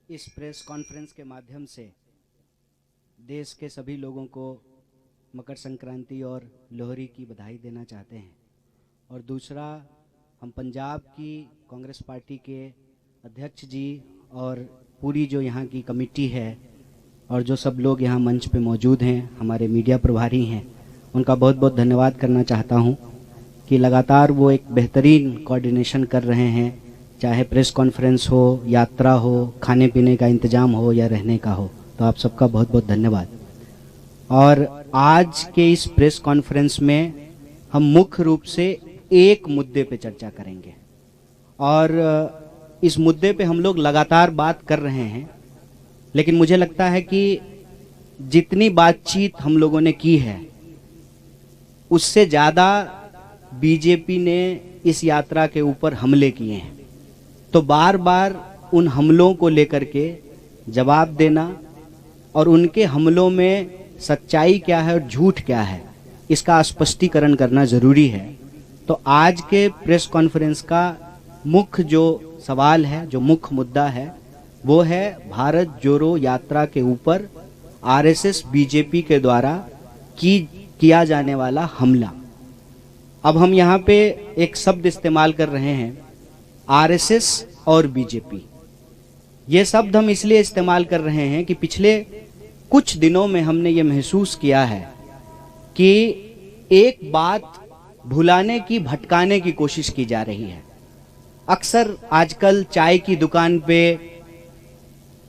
इस press conference के माध्यम से देश के सभी लोगों को मकर संक्रांति और लोहड़ी की बधाई देना चाहते हैं। और दूसरा, हम पंजाब की कांग्रेस पार्टी के अध्यक्ष जी और पूरी जो यहाँ की कमेटी है और जो सब लोग यहाँ मंच पे मौजूद हैं, हमारे मीडिया प्रभारी हैं, उनका बहुत बहुत धन्यवाद करना चाहता हूँ कि लगातार वो एक बेहतरीन कोऑर्डिनेशन कर रहे हैं, चाहे प्रेस कॉन्फ्रेंस हो, यात्रा हो, खाने पीने का इंतजाम हो या रहने का हो। तो आप सबका बहुत बहुत धन्यवाद। और आज के इस प्रेस कॉन्फ्रेंस में हम मुख्य रूप से एक मुद्दे पे चर्चा करेंगे और इस मुद्दे पे हम लोग लगातार बात कर रहे हैं, लेकिन मुझे लगता है कि जितनी बातचीत हम लोगों ने की है उससे ज़्यादा बीजेपी ने इस यात्रा के ऊपर हमले किए हैं। तो बार बार उन हमलों को लेकर के जवाब देना और उनके हमलों में सच्चाई क्या है और झूठ क्या है, इसका स्पष्टीकरण करना जरूरी है। तो आज के प्रेस कॉन्फ्रेंस का मुख्य जो सवाल है, जो मुख्य मुद्दा है, वो है भारत जोड़ो यात्रा के ऊपर आरएसएस बीजेपी के द्वारा किया जाने वाला हमला। अब हम यहाँ पे एक शब्द इस्तेमाल कर रहे हैं, आरएसएस और बीजेपी। ये शब्द हम इसलिए इस्तेमाल कर रहे हैं कि पिछले कुछ दिनों में हमने ये महसूस किया है कि एक बात भुलाने की, भटकाने की कोशिश की जा रही है। अक्सर आजकल चाय की दुकान पे,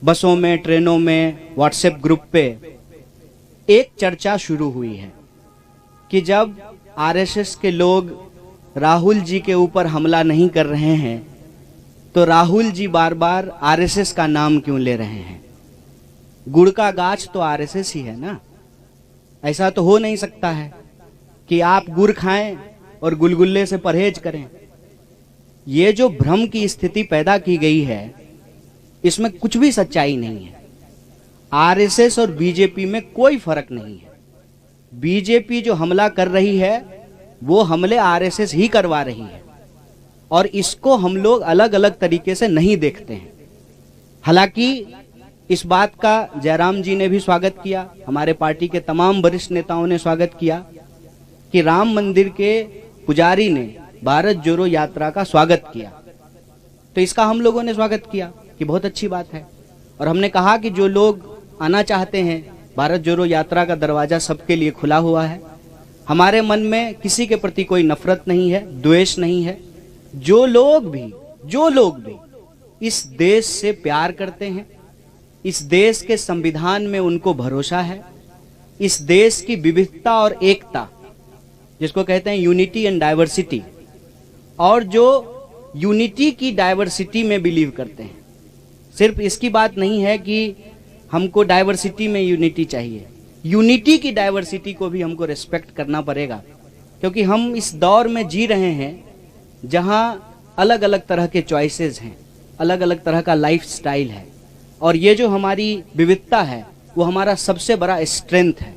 बसों में, ट्रेनों में, व्हाट्सएप ग्रुप पे एक चर्चा शुरू हुई है कि जब आरएसएस के लोग राहुल जी के ऊपर हमला नहीं कर रहे हैं तो राहुल जी बार बार आरएसएस का नाम क्यों ले रहे हैं। गुड़ का गाछ तो आरएसएस ही है ना। ऐसा तो हो नहीं सकता है कि आप गुड़ खाएं और गुलगुल्ले से परहेज करें। ये जो भ्रम की स्थिति पैदा की गई है, इसमें कुछ भी सच्चाई नहीं है। आरएसएस और बीजेपी में कोई फर्क नहीं है। बीजेपी जो हमला कर रही है वो हमले आरएसएस ही करवा रही है और इसको हम लोग अलग अलग तरीके से नहीं देखते हैं। हालांकि इस बात का जयराम जी ने भी स्वागत किया, हमारे पार्टी के तमाम वरिष्ठ नेताओं ने स्वागत किया कि राम मंदिर के पुजारी ने भारत जोड़ो यात्रा का स्वागत किया। तो इसका हम लोगों ने स्वागत किया कि बहुत अच्छी बात है। और हमने कहा कि जो लोग आना चाहते हैं, भारत जोड़ो यात्रा का दरवाजा सबके लिए खुला हुआ है। हमारे मन में किसी के प्रति कोई नफरत नहीं है, द्वेष नहीं है। जो लोग भी इस देश से प्यार करते हैं, इस देश के संविधान में उनको भरोसा है, इस देश की विविधता और एकता, जिसको कहते हैं यूनिटी एंड डाइवर्सिटी, और जो यूनिटी की डाइवर्सिटी में बिलीव करते हैं। सिर्फ इसकी बात नहीं है कि हमको डाइवर्सिटी में यूनिटी चाहिए, यूनिटी की डाइवर्सिटी को भी हमको रिस्पेक्ट करना पड़ेगा, क्योंकि हम इस दौर में जी रहे हैं जहां अलग अलग तरह के चॉइसेस हैं, अलग अलग तरह का लाइफ स्टाइल है। और ये जो हमारी विविधता है वो हमारा सबसे बड़ा स्ट्रेंथ है।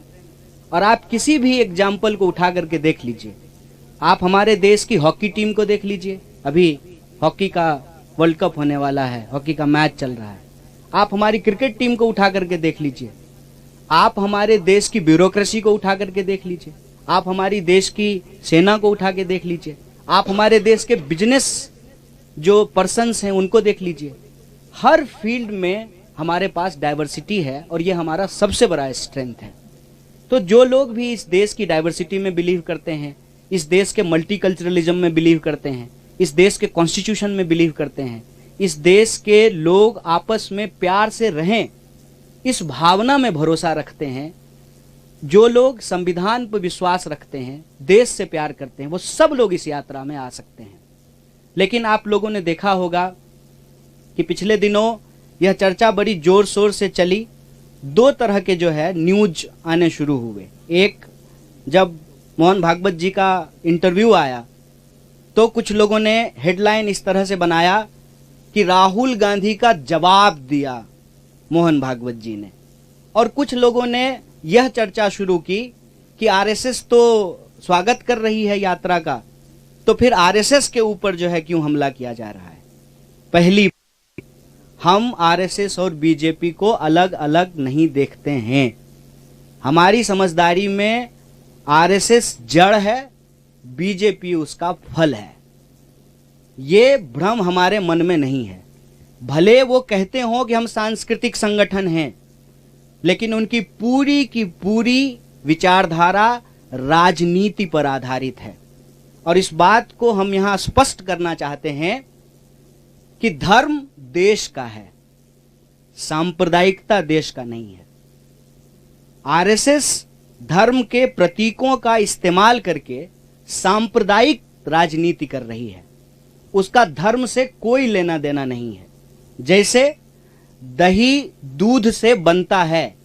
और आप किसी भी एग्जाम्पल को उठा करके देख लीजिए। आप हमारे देश की हॉकी टीम को देख लीजिए, अभी हॉकी का वर्ल्ड कप होने वाला है, हॉकी का मैच चल रहा है। आप हमारी क्रिकेट टीम को उठा करके देख लीजिए, आप हमारे देश की ब्यूरोक्रेसी को उठा करके देख लीजिए, आप हमारी देश की सेना को उठा के देख लीजिए, आप हमारे देश के बिजनेस जो पर्सन्स हैं उनको देख लीजिए। हर फील्ड में हमारे पास डाइवर्सिटी है और ये हमारा सबसे बड़ा स्ट्रेंथ है। तो जो लोग भी इस देश की डाइवर्सिटी में बिलीव करते हैं, इस देश के मल्टीकल्चरलिज्म में बिलीव करते हैं, इस देश के कॉन्स्टिट्यूशन में बिलीव करते हैं, इस देश के लोग आपस में प्यार से रहें, इस भावना में भरोसा रखते हैं, जो लोग संविधान पर विश्वास रखते हैं, देश से प्यार करते हैं, वो सब लोग इस यात्रा में आ सकते हैं। लेकिन आप लोगों ने देखा होगा कि पिछले दिनों यह चर्चा बड़ी जोर शोर से चली। दो तरह के जो है न्यूज आने शुरू हुए। एक, जब मोहन भागवत जी का इंटरव्यू आया तो कुछ लोगों ने हेडलाइन इस तरह से बनाया कि राहुल गांधी का जवाब दिया मोहन भागवत जी ने, और कुछ लोगों ने यह चर्चा शुरू की कि आरएसएस तो स्वागत कर रही है यात्रा का, तो फिर आरएसएस के ऊपर जो है क्यों हमला किया जा रहा है। पहली, हम आरएसएस और बीजेपी को अलग अलग नहीं देखते हैं। हमारी समझदारी में आरएसएस जड़ है, बीजेपी उसका फल है। ये भ्रम हमारे मन में नहीं है। भले वो कहते हो कि हम सांस्कृतिक संगठन हैं, लेकिन उनकी पूरी की पूरी विचारधारा राजनीति पर आधारित है। और इस बात को हम यहां स्पष्ट करना चाहते हैं कि धर्म देश का है, सांप्रदायिकता देश का नहीं है। आरएसएस धर्म के प्रतीकों का इस्तेमाल करके सांप्रदायिक राजनीति कर रही है। उसका धर्म से कोई लेना देना नहीं है। जैसे दही दूध से बनता है,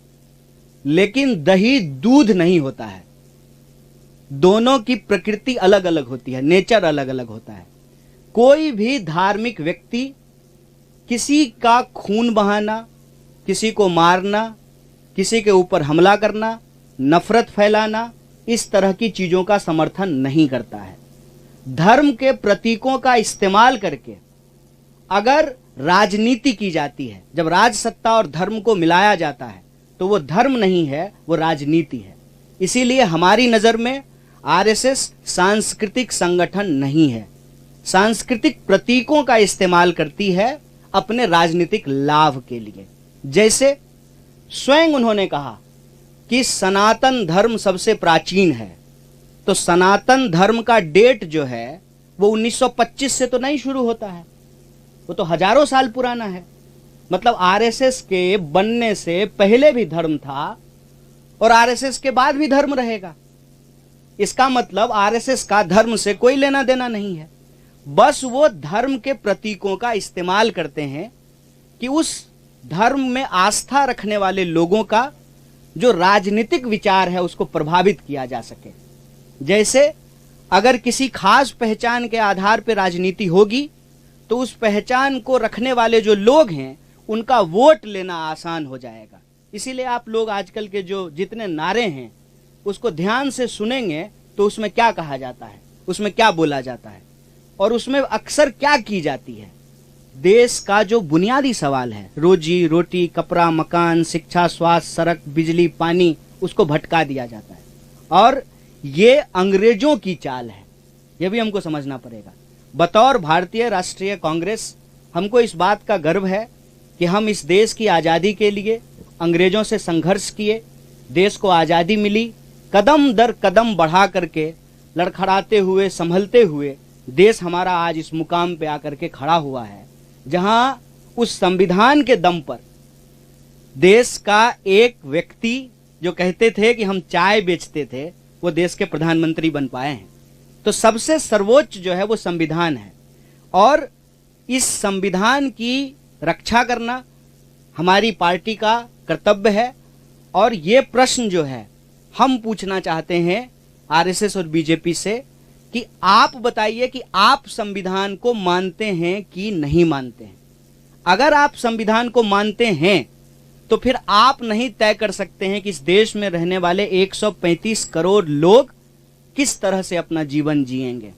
लेकिन दही दूध नहीं होता है। दोनों की प्रकृति अलग अलग होती है, नेचर अलग अलग होता है। कोई भी धार्मिक व्यक्ति किसी का खून बहाना, किसी को मारना, किसी के ऊपर हमला करना, नफरत फैलाना, इस तरह की चीजों का समर्थन नहीं करता है। धर्म के प्रतीकों का इस्तेमाल करके अगर राजनीति की जाती है, जब राज सत्ता और धर्म को मिलाया जाता है, तो वो धर्म नहीं है, वो राजनीति है। इसीलिए हमारी नजर में आरएसएस सांस्कृतिक संगठन नहीं है। सांस्कृतिक प्रतीकों का इस्तेमाल करती है अपने राजनीतिक लाभ के लिए। जैसे स्वयं उन्होंने कहा कि सनातन धर्म सबसे प्राचीन है, तो सनातन धर्म का डेट जो है वो 1925 से तो नहीं शुरू होता है, वो तो हजारों साल पुराना है। मतलब आरएसएस के बनने से पहले भी धर्म था और आरएसएस के बाद भी धर्म रहेगा। इसका मतलब आरएसएस का धर्म से कोई लेना देना नहीं है। बस वो धर्म के प्रतीकों का इस्तेमाल करते हैं कि उस धर्म में आस्था रखने वाले लोगों का जो राजनीतिक विचार है उसको प्रभावित किया जा सके। जैसे अगर किसी खास पहचान के आधार पर राजनीति होगी, तो उस पहचान को रखने वाले जो लोग हैं उनका वोट लेना आसान हो जाएगा। इसीलिए आप लोग आजकल के जो जितने नारे हैं उसको ध्यान से सुनेंगे तो उसमें क्या कहा जाता है, उसमें क्या बोला जाता है और उसमें अक्सर क्या की जाती है। देश का जो बुनियादी सवाल है, रोजी रोटी, कपड़ा, मकान, शिक्षा, स्वास्थ्य, सड़क, बिजली, पानी, उसको भटका दिया जाता है। और ये अंग्रेजों की चाल है, यह भी हमको समझना पड़ेगा। बतौर भारतीय राष्ट्रीय कांग्रेस हमको इस बात का गर्व है कि हम इस देश की आज़ादी के लिए अंग्रेजों से संघर्ष किए, देश को आज़ादी मिली, कदम दर कदम बढ़ा करके, लड़खड़ाते हुए, संभलते हुए देश हमारा आज इस मुकाम पे आकर के खड़ा हुआ है, जहां उस संविधान के दम पर देश का एक व्यक्ति जो कहते थे कि हम चाय बेचते थे, वो देश के प्रधानमंत्री बन पाए हैं। तो सबसे सर्वोच्च जो है वो संविधान है और इस संविधान की रक्षा करना हमारी पार्टी का कर्तव्य है। और ये प्रश्न जो है हम पूछना चाहते हैं आरएसएस और बीजेपी से कि आप बताइए कि आप संविधान को मानते हैं कि नहीं मानते हैं। अगर आप संविधान को मानते हैं तो फिर आप नहीं तय कर सकते हैं कि इस देश में रहने वाले 135 करोड़ लोग किस तरह से अपना जीवन जिएंगे,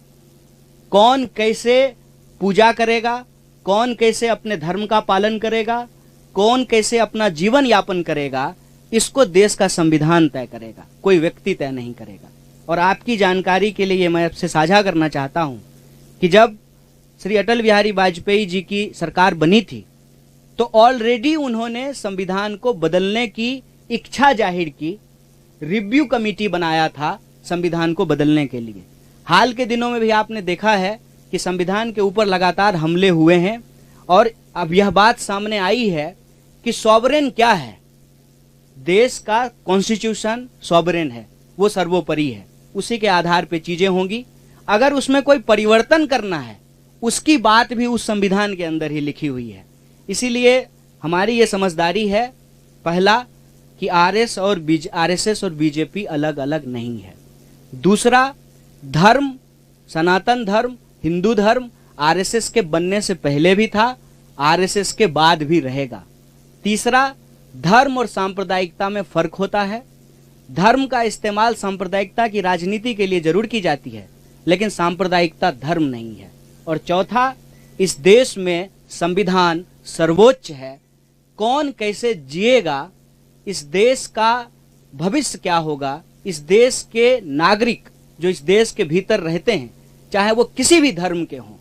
कौन कैसे पूजा करेगा, कौन कैसे अपने धर्म का पालन करेगा, कौन कैसे अपना जीवन यापन करेगा। इसको देश का संविधान तय करेगा, कोई व्यक्ति तय नहीं करेगा। और आपकी जानकारी के लिए मैं आपसे साझा करना चाहता हूं कि जब श्री अटल बिहारी वाजपेयी जी की सरकार बनी थी तो ऑलरेडी उन्होंने संविधान को बदलने की इच्छा जाहिर की, रिव्यू कमेटी बनाया था संविधान को बदलने के लिए। हाल के दिनों में भी आपने देखा है कि संविधान के ऊपर लगातार हमले हुए हैं और अब यह बात सामने आई है कि सॉवरेन क्या है। देश का कॉन्स्टिट्यूशन सॉवरेन है, वो सर्वोपरि है, उसी के आधार पे चीजें होंगी। अगर उसमें कोई परिवर्तन करना है उसकी बात भी उस संविधान के अंदर ही लिखी हुई है। इसीलिए हमारी ये समझदारी है, पहला कि आरएसएस और बीजेपी अलग अलग नहीं है। दूसरा, धर्म, सनातन धर्म, हिंदू धर्म आरएसएस के बनने से पहले भी था, आरएसएस के बाद भी रहेगा। तीसरा, धर्म और सांप्रदायिकता में फर्क होता है। धर्म का इस्तेमाल सांप्रदायिकता की राजनीति के लिए जरूर की जाती है, लेकिन सांप्रदायिकता धर्म नहीं है। और चौथा, इस देश में संविधान सर्वोच्च है, कौन कैसे जिएगा, इस देश का भविष्य क्या होगा, इस देश के नागरिक जो इस देश के भीतर रहते हैं, चाहे वो किसी भी धर्म के हों,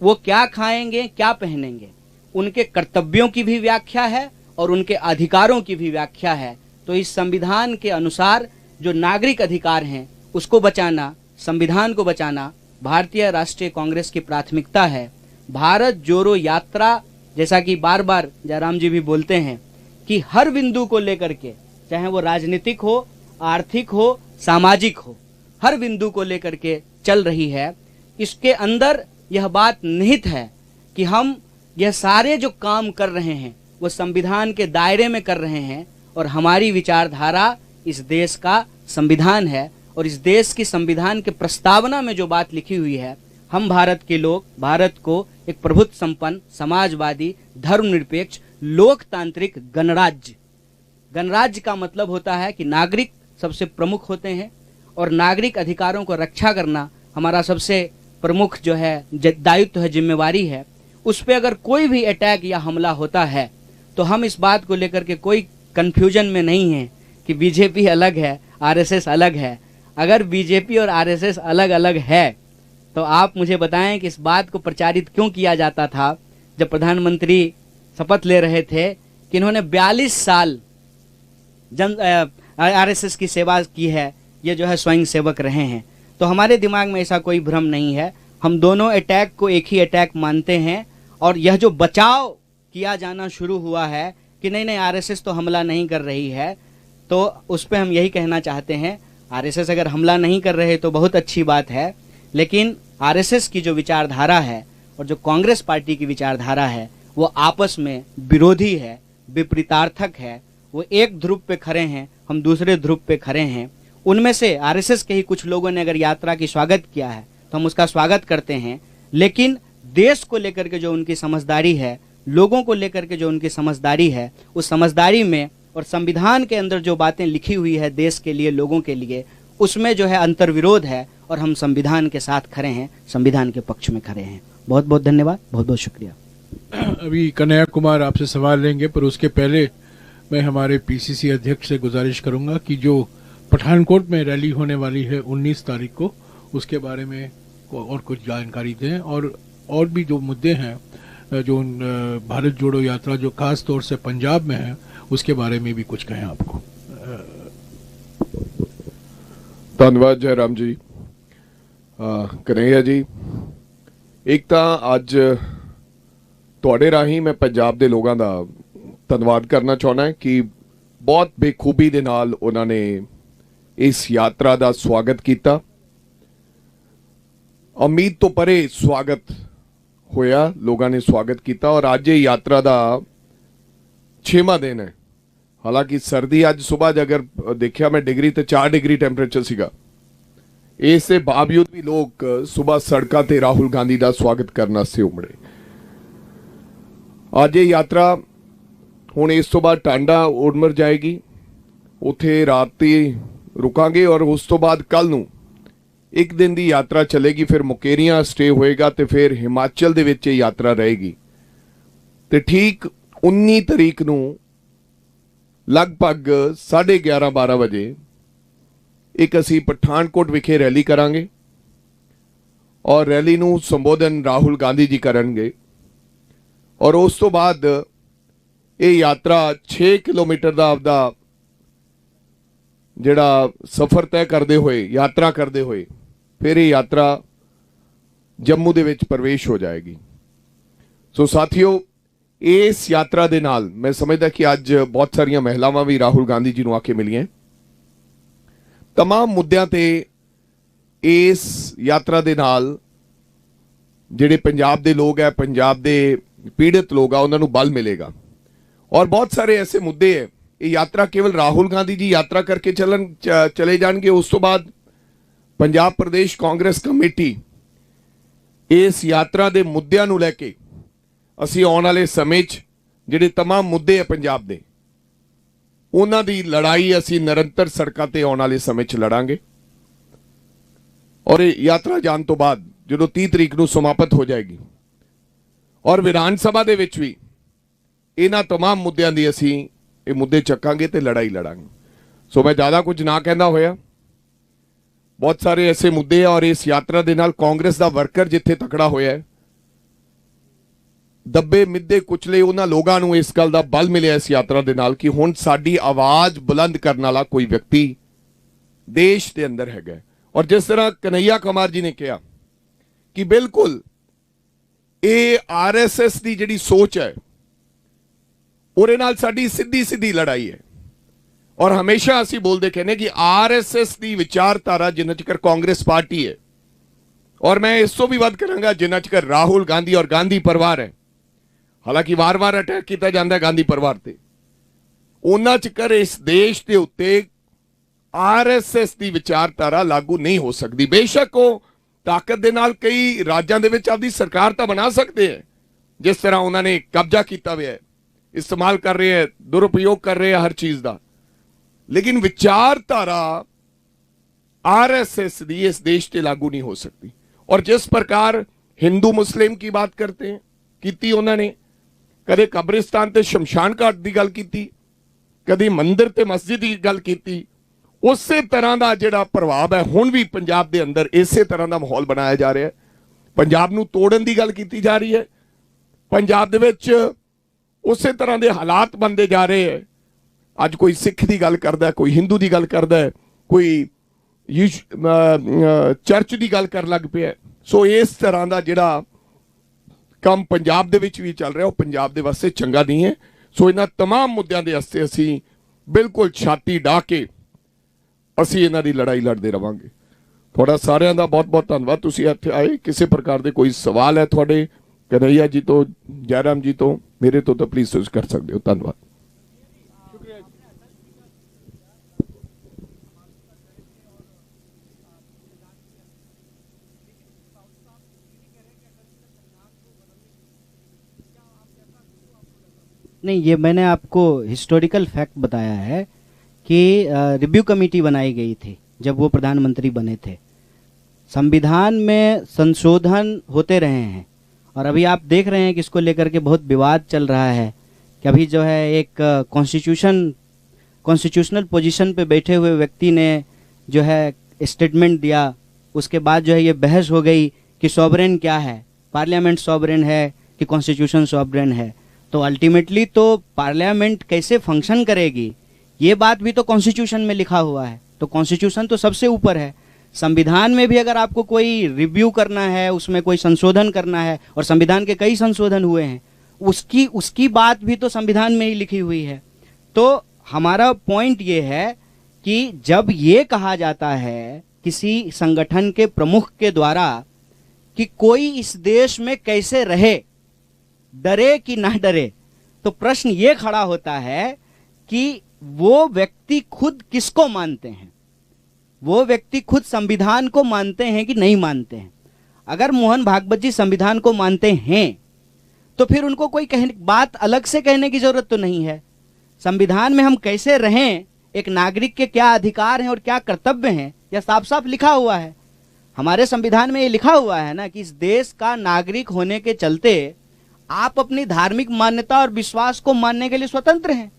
वो क्या खाएंगे, क्या पहनेंगे, उनके कर्तव्यों की भी व्याख्या है और उनके अधिकारों की भी व्याख्या है। तो इस संविधान के अनुसार जो नागरिक अधिकार हैं उसको बचाना, संविधान को बचाना भारतीय राष्ट्रीय कांग्रेस की प्राथमिकता है। भारत जोड़ो यात्रा, जैसा कि बार बार जयराम जी भी बोलते हैं कि हर बिंदु को लेकर के, चाहे वो राजनीतिक हो, आर्थिक हो, सामाजिक हो, हर बिंदु को लेकर के चल रही है। इसके अंदर यह बात निहित है कि हम यह सारे जो काम कर रहे हैं वो संविधान के दायरे में कर रहे हैं और हमारी विचारधारा इस देश का संविधान है और इस देश की संविधान के प्रस्तावना में जो बात लिखी हुई है, हम भारत के लोग भारत को एक प्रभुत्व संपन्न, समाजवादी, धर्मनिरपेक्ष, लोकतांत्रिक गणराज्य, गणराज्य का मतलब होता है कि नागरिक सबसे प्रमुख होते हैं और नागरिक अधिकारों को रक्षा करना हमारा सबसे प्रमुख जो है दायित्व है, जिम्मेवारी है। उस पर अगर कोई भी अटैक या हमला होता है तो हम इस बात को लेकर के कोई कंफ्यूजन में नहीं है कि बीजेपी अलग है, आरएसएस अलग है। अगर बीजेपी और आरएसएस अलग अलग है तो आप मुझे बताएं कि इस बात को प्रचारित क्यों किया जाता था जब प्रधानमंत्री शपथ ले रहे थे कि इन्होंने 42 साल आरएसएस की सेवा की है, ये जो है स्वयं सेवक रहे हैं। तो हमारे दिमाग में ऐसा कोई भ्रम नहीं है, हम दोनों अटैक को एक ही अटैक मानते हैं। और यह जो बचाव किया जाना शुरू हुआ है कि नहीं नहीं आरएसएस तो हमला नहीं कर रही है, तो उस पर हम यही कहना चाहते हैं, आरएसएस अगर हमला नहीं कर रहे तो बहुत अच्छी बात है, लेकिन आरएसएस की जो विचारधारा है और जो कांग्रेस पार्टी की विचारधारा है वो आपस में विरोधी है, विपरीतार्थक है। वो एक ध्रुव पे खड़े हैं, हम दूसरे ध्रुव पे खड़े हैं। उनमें से आरएसएस के ही कुछ लोगों ने अगर यात्रा की स्वागत किया है तो हम उसका स्वागत करते हैं, लेकिन देश को लेकर के जो उनकी समझदारी है, लोगों को लेकर के जो उनकी समझदारी है, उस समझदारी में और संविधान के अंदर जो बातें लिखी हुई है देश के लिए, लोगों के लिए, उसमें जो है अंतर्विरोध है और हम संविधान के साथ खड़े हैं, संविधान के पक्ष में खड़े हैं। बहुत बहुत धन्यवाद, बहुत बहुत शुक्रिया। अभी कन्हैया कुमार आपसे सवाल लेंगे, पर उसके पहले मैं हमारे पीसीसी अध्यक्ष से गुजारिश करूंगा कि जो पठानकोट में रैली होने वाली है 19 तारीख को, उसके बारे में और कुछ जानकारी दें और भी जो मुद्दे हैं जो भारत जोड़ो यात्रा जो खास तौर से पंजाब में है उसके बारे में भी कुछ कहें आपको। धन्यवाद जयराम जी। कन्हैया जी, एक ਤਾਂ ਅੱਜ ਤੁਹਾਡੇ ਰਾਹੀਂ ਮੈਂ ਪੰਜਾਬ ਦੇ ਲੋਕਾਂ ਦਾ ਧੰਨਵਾਦ ਕਰਨਾ ਚਾਹੁੰਦਾ ਕਿ ਬਹੁਤ ਬੇਖੂਬੀ ਦੇ ਨਾਲ ਉਹਨਾਂ ਨੇ ਇਸ ਯਾਤਰਾ ਦਾ ਸਵਾਗਤ ਕੀਤਾ। ਉਮੀਦ ਤੋਂ ਪਰੇ ਸਵਾਗਤ ਹੋਇਆ, ਲੋਕਾਂ ਨੇ ਸਵਾਗਤ ਕੀਤਾ ਔਰ ਅੱਜ ਇਹ ਯਾਤਰਾ ਦਾ 6ਵਾਂ ਦਿਨ ਹੈ। ਹਾਲਾਂਕਿ ਸਰਦੀ ਅੱਜ ਸਵੇਰ ਅਗਰ ਦੇਖਿਆ ਮੈਂ ਡਿਗਰੀ ਤੇ 4 ਡਿਗਰੀ ਟੈਂਪਰੇਚਰ ਸੀਗਾ, ਇਸ ਦੇ ਬਾਵਜੂਦ ਵੀ ਲੋਕ ਸਵੇਰ ਸੜਕਾਂ ਤੇ ਰਾਹੁਲ ਗਾਂਧੀ ਦਾ ਸਵਾਗਤ ਕਰਨ ਵਾਸਤੇ ਉਮੜੇ। ਅੱਜ ਇਹ ਯਾਤਰਾ ਹੁਣ ਇਸ ਤੋਂ ਬਾਅਦ ਟਾਂਡਾ ਉਡਮਰ ਜਾਏਗੀ, ਉੱਥੇ ਰਾਤੀ ਰੁਕਾਂਗੇ ਔਰ ਉਸ ਤੋਂ ਬਾਅਦ ਕੱਲ ਨੂੰ ਇੱਕ ਦਿਨ ਦੀ ਯਾਤਰਾ ਚੱਲੇਗੀ, ਫਿਰ ਮੁਕੇਰੀਆਂ ਸਟੇ ਹੋਏਗਾ ਤੇ ਫਿਰ ਹਿਮਾਚਲ ਦੇ ਵਿੱਚ ਇਹ ਯਾਤਰਾ ਰਹੇਗੀ ਤੇ ਠੀਕ 19 ਤਰੀਕ ਨੂੰ ਲਗਭਗ 11:30-12 ਵਜੇ ਇੱਕ ਅਸੀਂ ਪਠਾਨਕੋਟ ਵਿਖੇ ਰੈਲੀ ਕਰਾਂਗੇ ਔਰ ਰੈਲੀ ਨੂੰ ਸੰਬੋਧਨ ਰਾਹੁਲ ਗਾਂਧੀ ਜੀ ਕਰਨਗੇ ਔਰ ਉਸ ਤੋਂ ਬਾਅਦ ਇਹ ਯਾਤਰਾ 6 ਕਿਲੋਮੀਟਰ ਦਾ ਆਪਦਾ ਜਿਹੜਾ ਸਫ਼ਰ ਤੈਅ ਕਰਦੇ ਹੋਏ, ਯਾਤਰਾ ਕਰਦੇ ਹੋਏ ਫਿਰ ਇਹ ਯਾਤਰਾ ਜੰਮੂ ਦੇ ਵਿੱਚ ਪ੍ਰਵੇਸ਼ ਹੋ ਜਾਏਗੀ। ਸੋ ਸਾਥੀਓ, ਇਸ ਯਾਤਰਾ ਦੇ ਨਾਲ ਮੈਂ ਸਮਝਦਾ ਕਿ ਅੱਜ ਬਹੁਤ ਸਾਰੀਆਂ ਮਹਿਲਾਵਾਂ ਵੀ ਰਾਹੁਲ ਗਾਂਧੀ ਜੀ ਨੂੰ ਆ ਕੇ ਮਿਲੀਆਂ। तमाम मुद्दों ते इस यात्रा दे नाल जिहड़े पंजाब दे लोग है, पंजाब दे पीड़ित लोग आ, उन्हां नूं बल मिलेगा और बहुत सारे ऐसे मुद्दे है। ये यात्रा केवल राहुल गांधी जी यात्रा करके चले जाएंगे, उस तो बाद पंजाब प्रदेश कांग्रेस कमेटी इस यात्रा दे मुद्दों नूं लैके असीं आउण वाले समय च जिहड़े तमाम मुद्दे है पंजाब दे, उन्हां दी लड़ाई असीं निरंतर सड़कां ते आउण वाले समय च लड़ांगे और यात्रा जाण तो बाद जो 30 तरीक नूं समाप्त हो जाएगी और विधान सभा दे विच भी ਇਹਨਾਂ तमाम ਮੁੱਦਿਆਂ ਦੀ ਅਸੀਂ ਇਹ ਮੁੱਦੇ ਚੱਕਾਂਗੇ ਤੇ ਲੜਾਈ ਲੜਾਂਗੇ। ਸੋ ਮੈਂ ਜ਼ਿਆਦਾ ਕੁਝ ਨਾ ਕਹਿੰਦਾ ਹੋਇਆ, ਬਹੁਤ ਸਾਰੇ ਐਸੇ ਮੁੱਦੇ ਆ ਔਰ ਇਸ ਯਾਤਰਾ ਦੇ ਨਾਲ ਕਾਂਗਰਸ ਦਾ ਵਰਕਰ ਜਿੱਥੇ ਤਕੜਾ ਹੋਇਆ ਹੈ, ਦੱਬੇ ਮਿੱਦੇ ਕੁਚਲੇ ਉਹਨਾਂ ਲੋਕਾਂ ਨੂੰ ਇਸ ਗੱਲ ਦਾ ਬਲ ਮਿਲਿਆ ਇਸ ਯਾਤਰਾ ਦੇ ਨਾਲ ਕਿ ਹੁਣ ਸਾਡੀ ਆਵਾਜ਼ ਬੁਲੰਦ ਕਰਨ ਵਾਲਾ ਕੋਈ ਵਿਅਕਤੀ ਦੇਸ਼ ਦੇ ਅੰਦਰ ਹੈਗਾ। ਔਰ ਜਿਸ ਤਰ੍ਹਾਂ ਕਨਈਆ ਕੁਮਾਰ ਜੀ ਨੇ ਕਿਹਾ ਕਿ ਬਿਲਕੁਲ ਇਹ ਆਰਐਸਐਸ ਦੀ ਜਿਹੜੀ ਸੋਚ ਹੈ ਉਹਦੇ ਨਾਲ ਸਾਡੀ ਸਿੱਧੀ ਸਿੱਧੀ ਲੜਾਈ ਹੈ। ਔਰ ਹਮੇਸ਼ਾ ਅਸੀਂ ਬੋਲਦੇ ਕਹਿੰਦੇ ਕਿ ਆਰਐਸਐਸ ਦੀ ਵਿਚਾਰਧਾਰਾ ਜਿੰਨਾ ਚਿਰ ਕਾਂਗਰਸ ਪਾਰਟੀ ਹੈ, ਔਰ ਮੈਂ ਇਸ ਤੋਂ ਵੀ ਵੱਧ ਕਰਾਂਗਾ ਜਿੰਨਾ ਚਿਰ ਰਾਹੁਲ ਗਾਂਧੀ ਔਰ ਗਾਂਧੀ ਪਰਿਵਾਰ ਹੈ, ਹਾਲਾਂਕਿ ਵਾਰ-ਵਾਰ ਅਟੈਕ ਕੀਤਾ ਜਾਂਦਾ ਗਾਂਧੀ ਪਰਿਵਾਰ ਤੇ, ਉਹਨਾਂ ਚਿਰ ਇਸ ਦੇਸ਼ ਦੇ ਉੱਤੇ ਆਰਐਸਐਸ ਦੀ ਵਿਚਾਰਧਾਰਾ ਲਾਗੂ ਨਹੀਂ ਹੋ ਸਕਦੀ। ਬੇਸ਼ੱਕ ਉਹ ਤਾਕਤ ਦੇ ਨਾਲ ਕਈ ਰਾਜਾਂ ਦੇ ਵਿੱਚ ਆਪਦੀ ਸਰਕਾਰ ਤਾਂ ਬਣਾ ਸਕਦੇ ਹੈ, ਜਿਸ ਤਰ੍ਹਾਂ ਉਹਨਾਂ ਨੇ ਕਬਜ਼ਾ ਕੀਤਾ ਹੋਇਆ ਹੈ, ਇਸਤੇਮਾਲ ਕਰ ਰਹੇ ਹੈ, ਦੁਰਉਪਯੋਗ ਕਰ ਰਹੇ ਹੈ हर चीज का, लेकिन विचारधारा आरएसएस दी इस देश से लागू नहीं हो सकती। और जिस प्रकार हिंदू मुस्लिम की बात करते हैं की उन्होंने कदे कब्रिस्तान ते शमशान घाट की गल की, कभी मंदिर ते मस्जिद की गल की, उसे तरह का जिहड़ा प्रभाव है हुण भी पंजाब के अंदर इसे तरह का माहौल बनाया जा रहा है। पंजाब नूं तोड़न की गल की जा रही है, पंजाब दे विच उसे तरह के हालात बनते जा रहे हैं। अज कोई सिख की गल करता है, कोई हिंदू की गल करता है, कोई चर्च की गल कर लग पिया। सो इस तरह का जिहड़ा काम पंजाब दे विच भी चल रहा है वो पंजाब दे वास्ते चंगा नहीं है। सो इन्हां तमाम मुद्दों के वास्ते असीं बिल्कुल छाती डाह के असीं इन्हां दी लड़ाई लड़ते रहांगे। थोड़ा सारिਆਂ ਦਾ बहुत बहुत धन्यवाद, तुसीं इत्थे आए। किसी प्रकार के कोई सवाल है थोड़े कन्हैया जी तो, जयराम जी तो, मेरे तो प्लीज तुसीं कर सकते हो। धन्यवाद। नहीं, ये मैंने आपको हिस्टोरिकल फैक्ट बताया है कि रिव्यू कमेटी बनाई गई थी जब वो प्रधानमंत्री बने थे। संविधान में संशोधन होते रहे हैं और अभी आप देख रहे हैं कि इसको लेकर के बहुत विवाद चल रहा है कि अभी जो है एक कॉन्स्टिट्यूशनल पोजीशन पे बैठे हुए व्यक्ति ने जो है स्टेटमेंट दिया, उसके बाद जो है ये बहस हो गई कि सॉवरेन क्या है, पार्लियामेंट सॉवरेन है कि कॉन्स्टिट्यूशन सॉवरेन है। तो अल्टीमेटली तो पार्लियामेंट कैसे फंक्शन करेगी ये बात भी तो कॉन्स्टिट्यूशन में लिखा हुआ है। तो कॉन्स्टिट्यूशन तो सबसे ऊपर है। संविधान में भी अगर आपको कोई रिव्यू करना है, उसमें कोई संशोधन करना है, और संविधान के कई संशोधन हुए हैं, उसकी बात भी तो संविधान में ही लिखी हुई है। तो हमारा पॉइंट ये है कि जब ये कहा जाता है किसी संगठन के प्रमुख के द्वारा कि कोई इस देश में कैसे रहे, डरे कि ना डरे, तो प्रश्न ये खड़ा होता है कि वो व्यक्ति खुद किसको मानते हैं, वो व्यक्ति खुद संविधान को मानते हैं कि नहीं मानते हैं। अगर मोहन भागवत जी संविधान को मानते हैं तो फिर उनको कोई बात अलग से कहने की जरूरत तो नहीं है। संविधान में हम कैसे रहें, एक नागरिक के क्या अधिकार हैं और क्या कर्तव्य हैं, यह साफ साफ लिखा हुआ है। हमारे संविधान में ये लिखा हुआ है ना कि इस देश का नागरिक होने के चलते आप अपनी धार्मिक मान्यता और विश्वास को मानने के लिए स्वतंत्र हैं,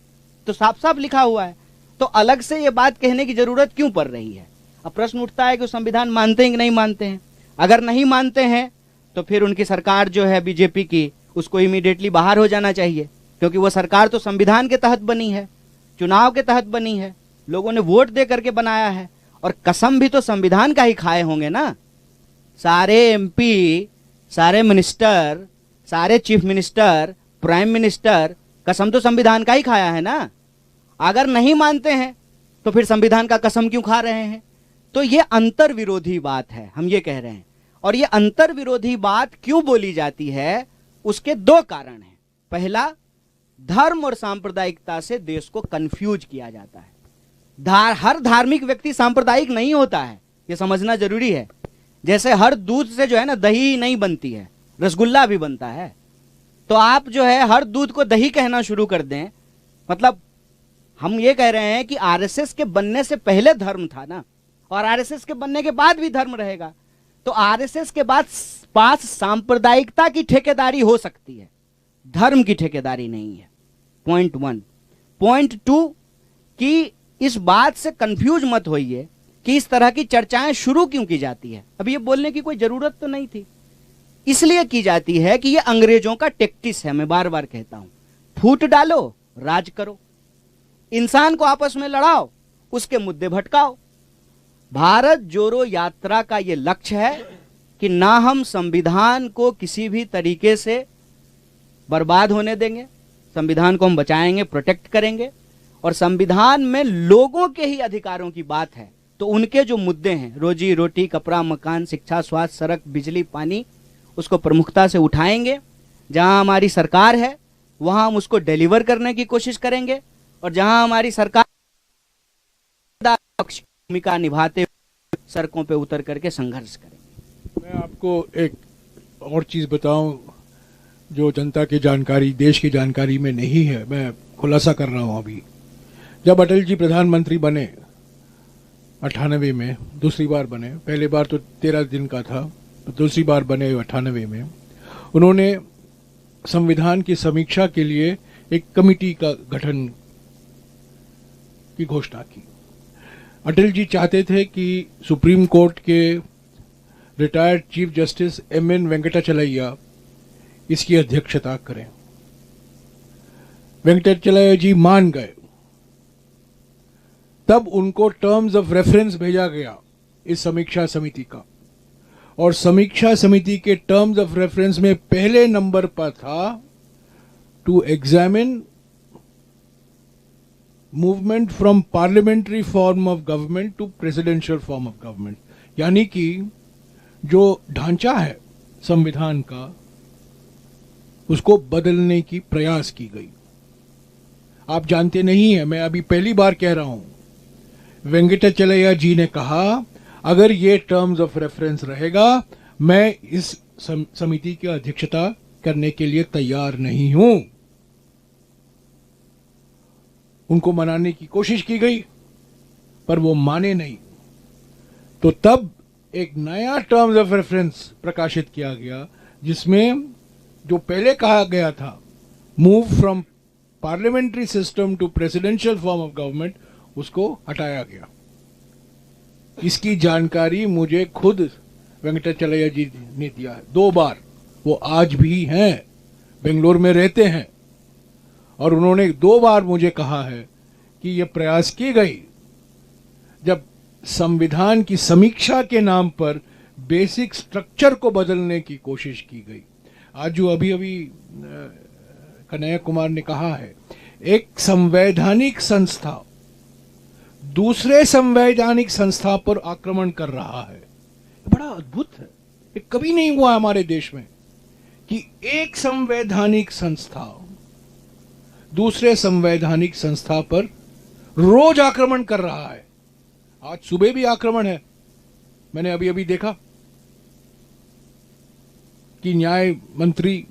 तो साफ साफ लिखा हुआ है। तो अलग से ये बात कहने की जरूरत क्यों पड़ रही है। अब प्रश्न उठता है कि संविधान मानते हैं कि नहीं मानते हैं। अगर नहीं मानते हैं तो फिर उनकी सरकार जो है बीजेपी की, उसको इमीडिएटली बाहर हो जाना चाहिए, क्योंकि वो सरकार तो संविधान के तहत बनी है, चुनाव के तहत बनी है, लोगों ने वोट दे करके बनाया है, और कसम भी तो संविधान का ही खाए होंगे ना। सारे एमपी, सारे मिनिस्टर, सारे चीफ मिनिस्टर, प्राइम मिनिस्टर, कसम तो संविधान का ही खाया है ना। अगर नहीं मानते हैं तो फिर संविधान का कसम क्यों खा रहे हैं। तो ये अंतर विरोधी बात है, हम ये कह रहे हैं। और ये अंतर विरोधी बात क्यों बोली जाती है, उसके दो कारण हैं। पहला, धर्म और सांप्रदायिकता से देश को कंफ्यूज किया जाता है। हर धार्मिक व्यक्ति सांप्रदायिक नहीं होता है, ये समझना जरूरी है। जैसे हर दूध से जो है ना दही नहीं बनती है, रसगुल्ला भी बनता है। तो आप जो है हर दूध को दही कहना शुरू कर दें, मतलब हम ये कह रहे हैं कि आरएसएस के बनने से पहले धर्म था ना, और आरएसएस के बनने के बाद भी धर्म रहेगा। तो आरएसएस के पास सांप्रदायिकता की ठेकेदारी हो सकती है, धर्म की ठेकेदारी नहीं है। पॉइंट 1। पॉइंट 2 कि इस बात से कंफ्यूज मत होइए कि इस तरह की चर्चाएं शुरू क्यों की जाती है। अब ये बोलने की कोई जरूरत तो नहीं थी, इसलिए की जाती है कि ये अंग्रेजों का टेक्टिस है। मैं बार बार कहता हूं, फूट डालो, राज करो, इंसान को आपस में लड़ाओ, उसके मुद्दे भटकाओ। भारत जोड़ो यात्रा का यह लक्ष्य है कि ना हम संविधान को किसी भी तरीके से बर्बाद होने देंगे, संविधान को हम बचाएंगे, प्रोटेक्ट करेंगे। और संविधान में लोगों के ही अधिकारों की बात है, तो उनके जो मुद्दे हैं, रोजी रोटी, कपड़ा, मकान, शिक्षा, स्वास्थ्य, सड़क, बिजली, पानी, उसको प्रमुखता से उठाएंगे। जहां हमारी सरकार है वहां हम उसको डिलीवर करने की कोशिश करेंगे, और जहां हमारी सरकार भूमिका निभाते हुए सड़कों पे उतर करके संघर्ष करेंगे। मैं आपको एक और चीज बताऊं जो जनता की जानकारी, देश की जानकारी में नहीं है, मैं खुलासा कर रहा हूं अभी। जब अटल जी प्रधानमंत्री बने 98 में, दूसरी बार बने, पहले बार तो 13 दिन का था, तो दूसरी बार बने 98 में, उन्होंने संविधान की समीक्षा के लिए एक कमेटी का गठन की घोषणा की। अटल जी चाहते थे कि सुप्रीम कोर्ट के रिटायर्ड चीफ जस्टिस एम.एन. वेंकटाचलैया इसकी अध्यक्षता करें। वेंकटाचलैया जी मान गए। तब उनको टर्म्स ऑफ रेफरेंस भेजा गया इस समीक्षा समिति का, और समीक्षा समिति के टर्म्स ऑफ रेफरेंस में पहले नंबर पर था to examine movement from parliamentary form of government to presidential form of government, यानी कि जो ढांचा है संविधान का उसको बदलने की प्रयास की गई। आप जानते नहीं है, मैं अभी पहली बार कह रहा हूं, वेंकटाचलैया जी ने कहा अगर ये टर्म्स ऑफ रेफरेंस रहेगा मैं इस समिति की अध्यक्षता करने के लिए तैयार नहीं हूं। उनको मनाने की कोशिश की गई पर वो माने नहीं, तो तब एक नया टर्म्स ऑफ रेफरेंस प्रकाशित किया गया जिसमें जो पहले कहा गया था move from parliamentary system to presidential form of government, उसको हटाया गया। इसकी जानकारी मुझे खुद वेंकटाचलैया जी ने दिया है 2 बार। वो आज भी हैं, बेंगलोर में रहते हैं, और उन्होंने 2 बार मुझे कहा है कि यह प्रयास की गई जब संविधान की समीक्षा के नाम पर बेसिक स्ट्रक्चर को बदलने की कोशिश की गई। आज जो अभी कन्हैया कुमार ने कहा है, एक संवैधानिक संस्था दूसरे संवैधानिक संस्था पर आक्रमण कर रहा है, बड़ा अद्भुत है। ये कभी नहीं हुआ हमारे देश में कि एक संवैधानिक संस्था दूसरे संवैधानिक संस्था पर रोज आक्रमण कर रहा है। आज सुबह भी आक्रमण है, मैंने अभी अभी देखा कि न्याय मंत्री,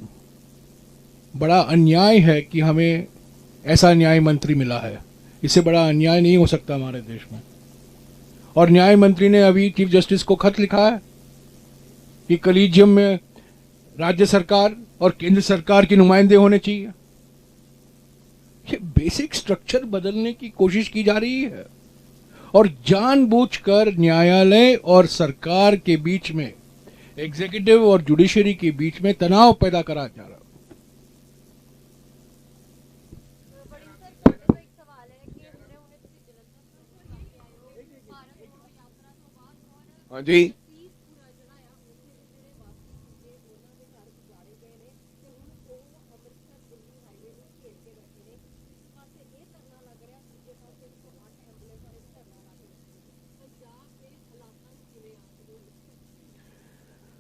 बड़ा अन्याय है कि हमें ऐसा न्याय मंत्री मिला है, इससे बड़ा अन्याय नहीं हो सकता हमारे देश में। और न्याय मंत्री ने अभी चीफ जस्टिस को खत लिखा है कि कलीजियम में राज्य सरकार और केंद्र सरकार के नुमाइंदे होने चाहिए। ये बेसिक स्ट्रक्चर बदलने की कोशिश की जा रही है, और जानबूझकर न्यायालय और सरकार के बीच में, एग्जीक्यूटिव और जुडिशरी के बीच में तनाव पैदा करा जा रहा है। हाँ जी,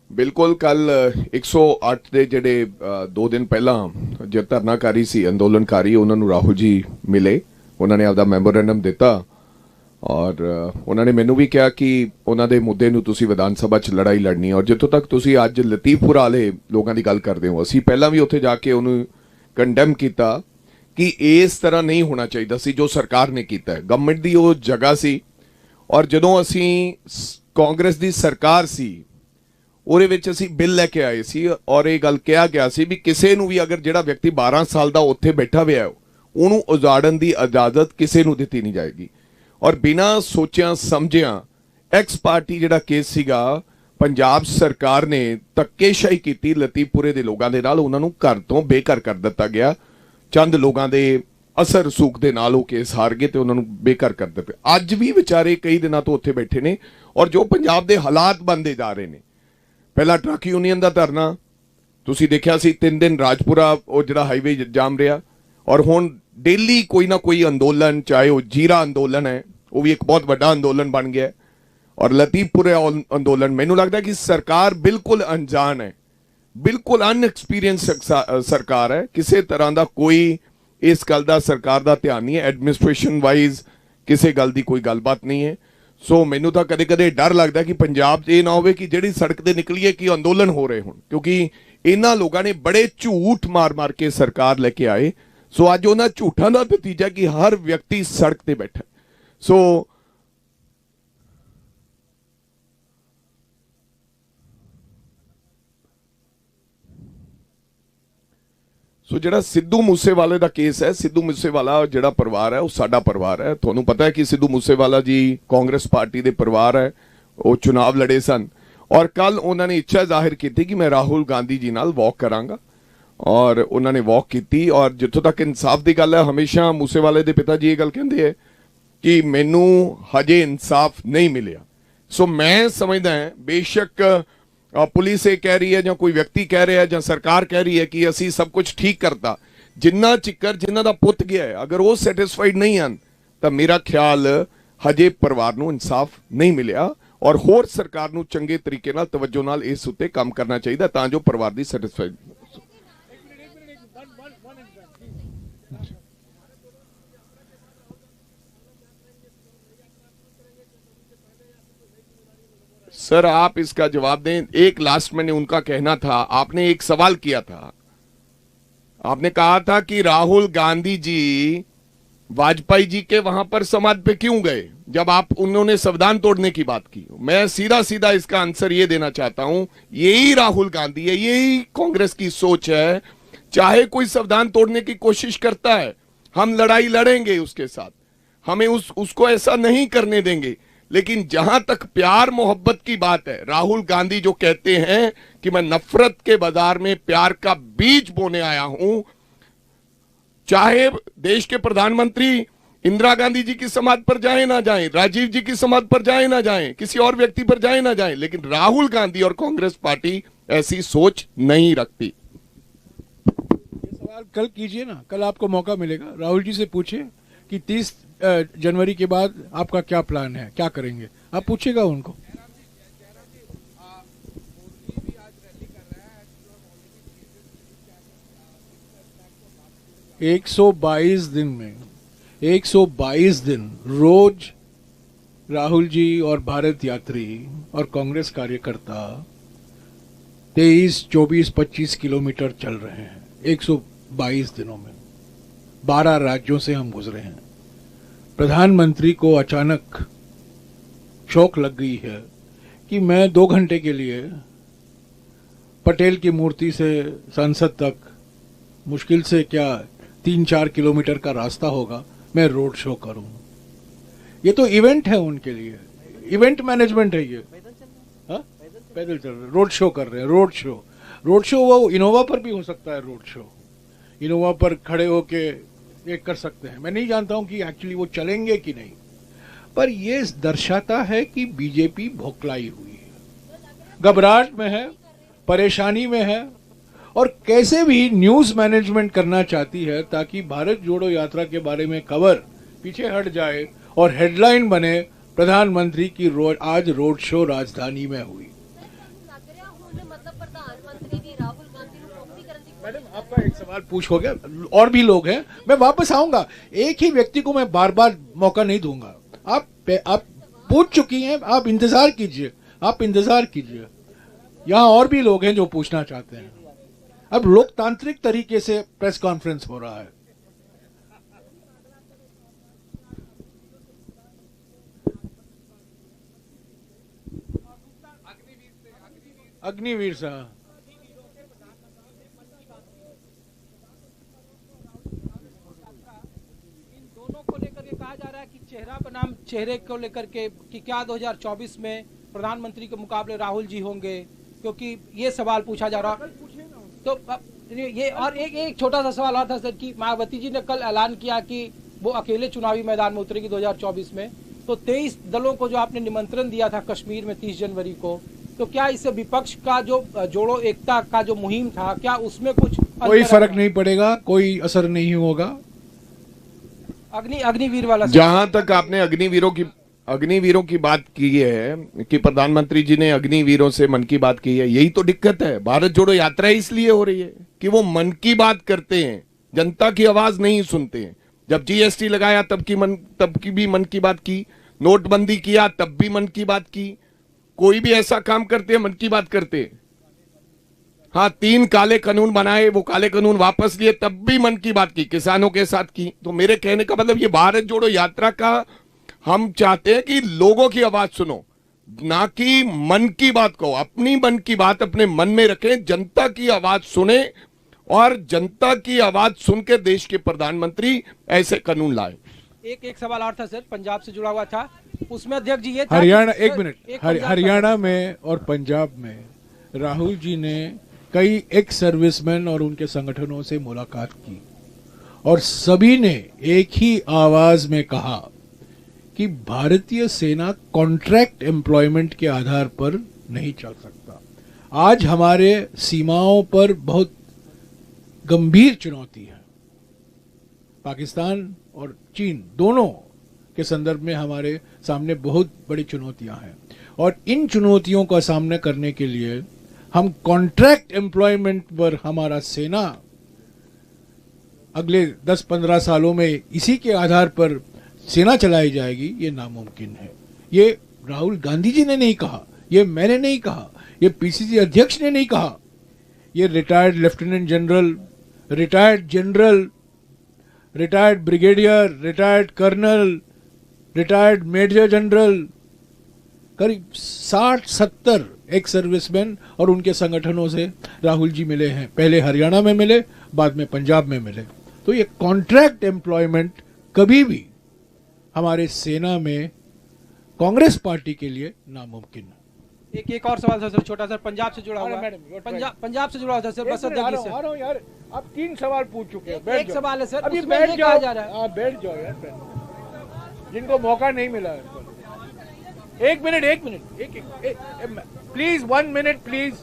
बिल्कुल। कल 108 ਦੇ ਜਿਹੜੇ 2 ਦਿਨ ਪਹਿਲਾਂ ਜੋ ਧਰਨਾਕਾਰੀ ਸੀ, ਅੰਦੋਲਨਕਾਰੀ, ਉਹਨਾਂ ਨੂੰ ਰਾਹੁਲ ਜੀ ਮਿਲੇ, ਉਹਨਾਂ ਨੇ ਆਪਦਾ ਮੈਮੋਰੈਂਡਮ ਦਿੱਤਾ, ਔਰ ਉਹਨਾਂ ਨੇ ਮੈਨੂੰ ਵੀ ਕਿਹਾ ਕਿ ਉਹਨਾਂ ਦੇ ਮੁੱਦੇ ਨੂੰ ਤੁਸੀਂ ਵਿਧਾਨ ਸਭਾ 'ਚ ਲੜਾਈ ਲੜਨੀ ਹੈ। ਔਰ ਜਿੱਥੋਂ ਤੱਕ ਤੁਸੀਂ ਅੱਜ ਲਤੀਫਪੁਰ ਵਾਲੇ ਲੋਕਾਂ ਦੀ ਗੱਲ ਕਰਦੇ ਹੋ, ਅਸੀਂ ਪਹਿਲਾਂ ਵੀ ਉੱਥੇ ਜਾ ਕੇ ਉਹਨੂੰ ਕੰਡੈਮ ਕੀਤਾ ਕਿ ਇਸ ਤਰ੍ਹਾਂ ਨਹੀਂ ਹੋਣਾ ਚਾਹੀਦਾ ਸੀ ਜੋ ਸਰਕਾਰ ਨੇ ਕੀਤਾ ਹੈ। ਗਵਰਨਮੈਂਟ ਦੀ ਉਹ ਜਗ੍ਹਾ ਸੀ, ਔਰ ਜਦੋਂ ਅਸੀਂ ਕਾਂਗਰਸ ਦੀ ਸਰਕਾਰ ਸੀ ਉਹਦੇ ਵਿੱਚ ਅਸੀਂ ਬਿੱਲ ਲੈ ਕੇ ਆਏ ਸੀ, ਔਰ ਇਹ ਗੱਲ ਕਿਹਾ ਗਿਆ ਸੀ ਵੀ ਕਿਸੇ ਨੂੰ ਵੀ ਅਗਰ ਜਿਹੜਾ ਵਿਅਕਤੀ 12 ਸਾਲ ਦਾ ਉੱਥੇ ਬੈਠਾ ਹੋਇਆ ਉਹਨੂੰ ਉਜਾੜਨ ਦੀ ਇਜਾਜ਼ਤ ਕਿਸੇ ਨੂੰ ਦਿੱਤੀ ਨਹੀਂ ਜਾਏਗੀ। ਔਰ ਬਿਨਾਂ ਸੋਚਿਆ ਸਮਝਿਆ ਐਕਸ ਪਾਰਟੀ ਜਿਹੜਾ ਕੇਸ ਸੀਗਾ, ਪੰਜਾਬ ਸਰਕਾਰ ਨੇ ਧੱਕੇਸ਼ਾਹੀ ਕੀਤੀ ਲਤੀਪੁਰੇ ਦੇ ਲੋਕਾਂ ਦੇ ਨਾਲ, ਉਹਨਾਂ ਨੂੰ ਘਰ ਤੋਂ ਬੇਘਰ ਕਰ ਦਿੱਤਾ ਗਿਆ। ਚੰਦ ਲੋਕਾਂ ਦੇ ਅਸਰ ਰਸੂਖ ਦੇ ਨਾਲ ਉਹ ਕੇਸ ਹਾਰ ਗਏ ਤੇ ਉਹਨਾਂ ਨੂੰ ਬੇਘਰ ਕਰ ਦਿੱਤਾ। ਅੱਜ ਵੀ ਵਿਚਾਰੇ ਕਈ ਦਿਨਾਂ ਤੋਂ ਉੱਥੇ ਬੈਠੇ ਨੇ ਔਰ ਜੋ ਪੰਜਾਬ ਦੇ ਹਾਲਾਤ ਬਣਦੇ ਜਾ ਰਹੇ ਨੇ। ਪਹਿਲਾਂ ਟਰੱਕ ਯੂਨੀਅਨ ਦਾ ਧਰਨਾ ਤੁਸੀਂ ਦੇਖਿਆ ਸੀ, 3 ਦਿਨ ਰਾਜਪੁਰਾ ਉਹ ਜਿਹੜਾ ਹਾਈਵੇ ਜਾਮ ਰਿਹਾ, ਔਰ ਹੁਣ ਡੇਲੀ ਕੋਈ ਨਾ ਕੋਈ ਅੰਦੋਲਨ, ਚਾਹੇ ਉਹ ਜੀਰਾ ਅੰਦੋਲਨ ਹੈ, ਉਹ ਵੀ ਇੱਕ ਬਹੁਤ ਵੱਡਾ ਅੰਦੋਲਨ ਬਣ ਗਿਆ, ਔਰ ਲਤੀਪੁਰੇ ਅੰਦੋਲਨ। ਮੈਨੂੰ ਲੱਗਦਾ ਕਿ ਸਰਕਾਰ ਬਿਲਕੁਲ ਅਣਜਾਣ ਹੈ, ਬਿਲਕੁਲ ਅਨਐਕਸਪੀਰੀਅੰਸ ਸਰਕਾਰ ਹੈ। ਕਿਸੇ ਤਰ੍ਹਾਂ ਦਾ ਕੋਈ ਇਸ ਗੱਲ ਦਾ ਸਰਕਾਰ ਦਾ ਧਿਆਨ ਨਹੀਂ ਹੈ, ਐਡਮਿਨਿਸਟ੍ਰੇਸ਼ਨ ਵਾਈਜ਼ ਕਿਸੇ ਗੱਲ ਦੀ ਕੋਈ ਗੱਲਬਾਤ ਨਹੀਂ ਹੈ। ਸੋ ਮੈਨੂੰ ਤਾਂ ਕਦੇ ਕਦੇ ਡਰ ਲੱਗਦਾ ਕਿ ਪੰਜਾਬ 'ਚ ਇਹ ਨਾ ਹੋਵੇ ਕਿ ਜਿਹੜੀ ਸੜਕ ਤੇ ਨਿਕਲੀਏ ਕਿ ਅੰਦੋਲਨ ਹੋ ਰਹੇ ਹੋਣ, ਕਿਉਂਕਿ ਇਹਨਾਂ ਲੋਕਾਂ ਨੇ ਬੜੇ ਝੂਠ ਮਾਰ ਕੇ ਸਰਕਾਰ ਲੈ ਕੇ ਆਏ। ਸੋ ਅੱਜ ਉਹਨਾਂ ਝੂਠਾਂ ਦਾ ਨਤੀਜਾ ਕਿ ਹਰ ਵਿਅਕਤੀ ਸੜਕ ਤੇ ਬੈਠਾ। ਸੋ ਜਿਹੜਾ ਸਿੱਧੂ ਮੂਸੇਵਾਲੇ ਦਾ ਕੇਸ ਹੈ, ਸਿੱਧੂ ਮੂਸੇਵਾਲਾ ਜਿਹੜਾ ਪਰਿਵਾਰ ਹੈ ਉਹ ਸਾਡਾ ਪਰਿਵਾਰ ਹੈ। ਤੁਹਾਨੂੰ ਪਤਾ ਹੈ ਕਿ ਸਿੱਧੂ ਮੂਸੇਵਾਲਾ ਜੀ ਕਾਂਗਰਸ ਪਾਰਟੀ ਦੇ ਪਰਿਵਾਰ ਹੈ, ਉਹ ਚੁਣਾਵ ਲੜੇ ਸਨ ਔਰ ਕੱਲ ਉਹਨਾਂ ਨੇ ਇੱਛਾ ਜ਼ਾਹਿਰ ਕੀਤੀ ਕਿ ਮੈਂ ਰਾਹੁਲ ਗਾਂਧੀ ਜੀ ਨਾਲ ਵਾਕ ਕਰਾਂਗਾ, ਔਰ ਉਹਨਾਂ ਨੇ ਵਾਕ ਕੀਤੀ। ਔਰ ਜਿੱਥੋਂ ਤੱਕ ਇਨਸਾਫ ਦੀ ਗੱਲ ਹੈ, ਹਮੇਸ਼ਾ ਮੂਸੇਵਾਲੇ ਦੇ ਪਿਤਾ ਜੀ ਇਹ ਗੱਲ ਕਹਿੰਦੇ ਹੈ ਕਿ ਮੈਨੂੰ ਹਜੇ ਇਨਸਾਫ ਨਹੀਂ ਮਿਲਿਆ। ਸੋ ਮੈਂ ਸਮਝਦਾ ਹਾਂ ਬੇਸ਼ੱਕ ਪੁਲਿਸ ਇਹ ਕਹਿ ਰਹੀ ਹੈ ਜਾਂ ਕੋਈ ਵਿਅਕਤੀ ਕਹਿ ਰਿਹਾ ਜਾਂ ਸਰਕਾਰ ਕਹਿ ਰਹੀ ਹੈ ਕਿ ਅਸੀਂ ਸਭ ਕੁਝ ਠੀਕ ਕਰਤਾ, ਜਿੰਨਾ ਚਿੱਕਰ ਜਿਨ੍ਹਾਂ ਦਾ ਪੁੱਤ ਗਿਆ ਹੈ ਅਗਰ ਉਹ ਸੈਟੀਸਫਾਈਡ ਨਹੀਂ ਹਨ ਤਾਂ ਮੇਰਾ ਖਿਆਲ ਹਜੇ ਪਰਿਵਾਰ ਨੂੰ ਇਨਸਾਫ ਨਹੀਂ ਮਿਲਿਆ। ਔਰ ਹੋਰ ਸਰਕਾਰ ਨੂੰ ਚੰਗੇ ਤਰੀਕੇ ਨਾਲ ਤਵੱਜੋ ਨਾਲ ਇਸ ਉੱਤੇ ਕੰਮ ਕਰਨਾ ਚਾਹੀਦਾ ਤਾਂ ਜੋ ਪਰਿਵਾਰ ਦੀ ਸੈਟੀਸਫਾਈਡ। सर आप इसका जवाब दें। एक लास्ट मैंने उनका कहना था, आपने एक सवाल किया था, आपने कहा था कि राहुल गांधी जी वाजपेयी जी के वहां पर समाधि पे क्यों गए जब आप उन्होंने संविधान तोड़ने की बात की। मैं सीधा सीधा इसका आंसर ये देना चाहता हूं, यही राहुल गांधी है, यही कांग्रेस की सोच है। चाहे कोई संविधान तोड़ने की कोशिश करता है, हम लड़ाई लड़ेंगे उसके साथ, हमें उसको ऐसा नहीं करने देंगे। लेकिन जहां तक प्यार मोहब्बत की बात है, राहुल गांधी जो कहते हैं कि मैं नफरत के बाजार में प्यार का बीज बोने आया हूं, चाहे देश के प्रधानमंत्री इंदिरा गांधी जी की समाधि पर जाए ना जाए, राजीव जी की समाधि पर जाए ना जाए, किसी और व्यक्ति पर जाए ना जाए, लेकिन राहुल गांधी और कांग्रेस पार्टी ऐसी सोच नहीं रखती। ये सवाल कल कीजिए ना, कल आपको मौका मिलेगा, राहुल जी से पूछिए कि 30 जनवरी के बाद आपका क्या प्लान है, क्या करेंगे, आप पूछिएगा उनको। 122 दिन में 122 दिन रोज राहुल जी और भारत यात्री और कांग्रेस कार्यकर्ता 23, 24, 25 किलोमीटर चल रहे हैं 122 दिनों में। 12 राज्यों से हम गुजरे हैं। प्रधानमंत्री को अचानक शौक लग गई है कि मैं 2 घंटे के लिए पटेल की मूर्ति से संसद तक, मुश्किल से क्या 3-4 किलोमीटर का रास्ता होगा, मैं रोड शो करूं। ये तो इवेंट है उनके लिए, इवेंट मैनेजमेंट है ये। पैदल चल रहे, रोड शो कर रहे हैं, रोड शो वो इनोवा पर भी हो सकता है। रोड शो इनोवा पर खड़े होके एक कर सकते हैं। मैं नहीं जानता हूं कि एक्चुअली वो चलेंगे कि नहीं, पर ये दर्शाता है कि बीजेपी भोकलाई हुई है, घबराहट में है, परेशानी में है और कैसे भी न्यूज मैनेजमेंट करना चाहती है ताकि भारत जोड़ो यात्रा के बारे में खबर पीछे हट जाए और हेडलाइन बने प्रधानमंत्री की आज रोड शो राजधानी में हुई। मैडम आपका एक सवाल पूछ हो गया, और भी लोग हैं, मैं वापस आऊंगा। एक ही व्यक्ति को मैं बार बार मौका नहीं दूंगा। आप पूछ चुकी हैं, आप इंतजार कीजिए, यहाँ और भी लोग हैं जो पूछना चाहते हैं। अब लोकतांत्रिक तरीके से प्रेस कॉन्फ्रेंस हो रहा है। अग्निवीर साहब, कि चेहरा बनाम चेहरे को लेकर के कि क्या 2024 में प्रधानमंत्री के मुकाबले राहुल जी होंगे, क्योंकि ये सवाल पूछा जा रहा। तो ये और एक छोटा सा सवाल और था सर कि मायावती जी ने कल ऐलान किया कि वो अकेले चुनावी मैदान में उतरेगी 2024 में, तो 23 दलों को जो आपने निमंत्रण दिया था कश्मीर में 30 जनवरी को, तो क्या इससे विपक्ष का जो जोड़ो एकता का जो मुहिम था, क्या उसमें कुछ कोई फर्क नहीं पड़ेगा, कोई असर नहीं होगा। अग्निवीर वाला जहां तक आपने अग्निवीरों की बात की है कि प्रधानमंत्री जी ने अग्निवीरों से मन की बात की है, यही तो दिक्कत है। भारत जोड़ो यात्रा इसलिए हो रही है कि वो मन की बात करते हैं, जनता की आवाज नहीं सुनते हैं। जब जीएसटी लगाया तब की भी मन की बात की, नोटबंदी किया तब भी मन की बात की, कोई भी ऐसा काम करते हैं मन की बात करते हैं। हाँ, 3 काले कानून बनाए, वो काले कानून वापस लिए तब भी मन की बात की, किसानों के साथ की। तो मेरे कहने का मतलब ये भारत जोड़ो यात्रा का हम चाहते हैं कि लोगों की आवाज सुनो, ना कि मन की बात को। अपनी मन की बात अपने मन में रखें, जनता की आवाज सुने और जनता की आवाज सुन के देश के प्रधानमंत्री ऐसे कानून लाए। एक सवाल और था सर, पंजाब से जुड़ा हुआ था, उसमें अध्यक्ष जी ये था हरियाणा, एक मिनट, हरियाणा में और पंजाब में राहुल जी ने कई एक्स सर्विसमैन और उनके संगठनों से मुलाकात की और सभी ने एक ही आवाज में कहा कि भारतीय सेना कॉन्ट्रैक्ट एम्प्लॉयमेंट के आधार पर नहीं चल सकता। आज हमारे सीमाओं पर बहुत गंभीर चुनौती है। पाकिस्तान और चीन दोनों के संदर्भ में हमारे सामने बहुत बड़ी चुनौतियां हैं और इन चुनौतियों का सामना करने के लिए हम कॉन्ट्रैक्ट एम्प्लॉयमेंट पर हमारा सेना अगले 10-15 सालों में इसी के आधार पर सेना चलाई जाएगी, ये नामुमकिन है। ये राहुल गांधी जी ने नहीं कहा, ये मैंने नहीं कहा, ये पीसीसी अध्यक्ष ने नहीं कहा, ये retired lieutenant general, retired general, retired brigadier, retired colonel, retired major general, करीब 60-70 एक्स सर्विसमैन और उनके संगठनों से राहुल जी मिले हैं। पहले हरियाणा में मिले, बाद में पंजाब में मिले। तो ये कॉन्ट्रैक्ट एम्प्लॉयमेंट कभी भी हमारे सेना में कांग्रेस पार्टी के लिए नामुमकिन है। एक और सवाल था सर, छोटा सर, पंजाब से जुड़ा हुआ, पंजाब से जुड़ा हुआ था सर, बस अध्यक्ष से। आ रहा हूं यार, आप 3 सवाल पूछ चुके हैं। एक सवाल है सर, अभी उसमें बैठ ये जाओ, कहा जा रहा है। हाँ बैठ जाओ यार, जिनको मौका नहीं मिला है। एक minute, please 1 minute please,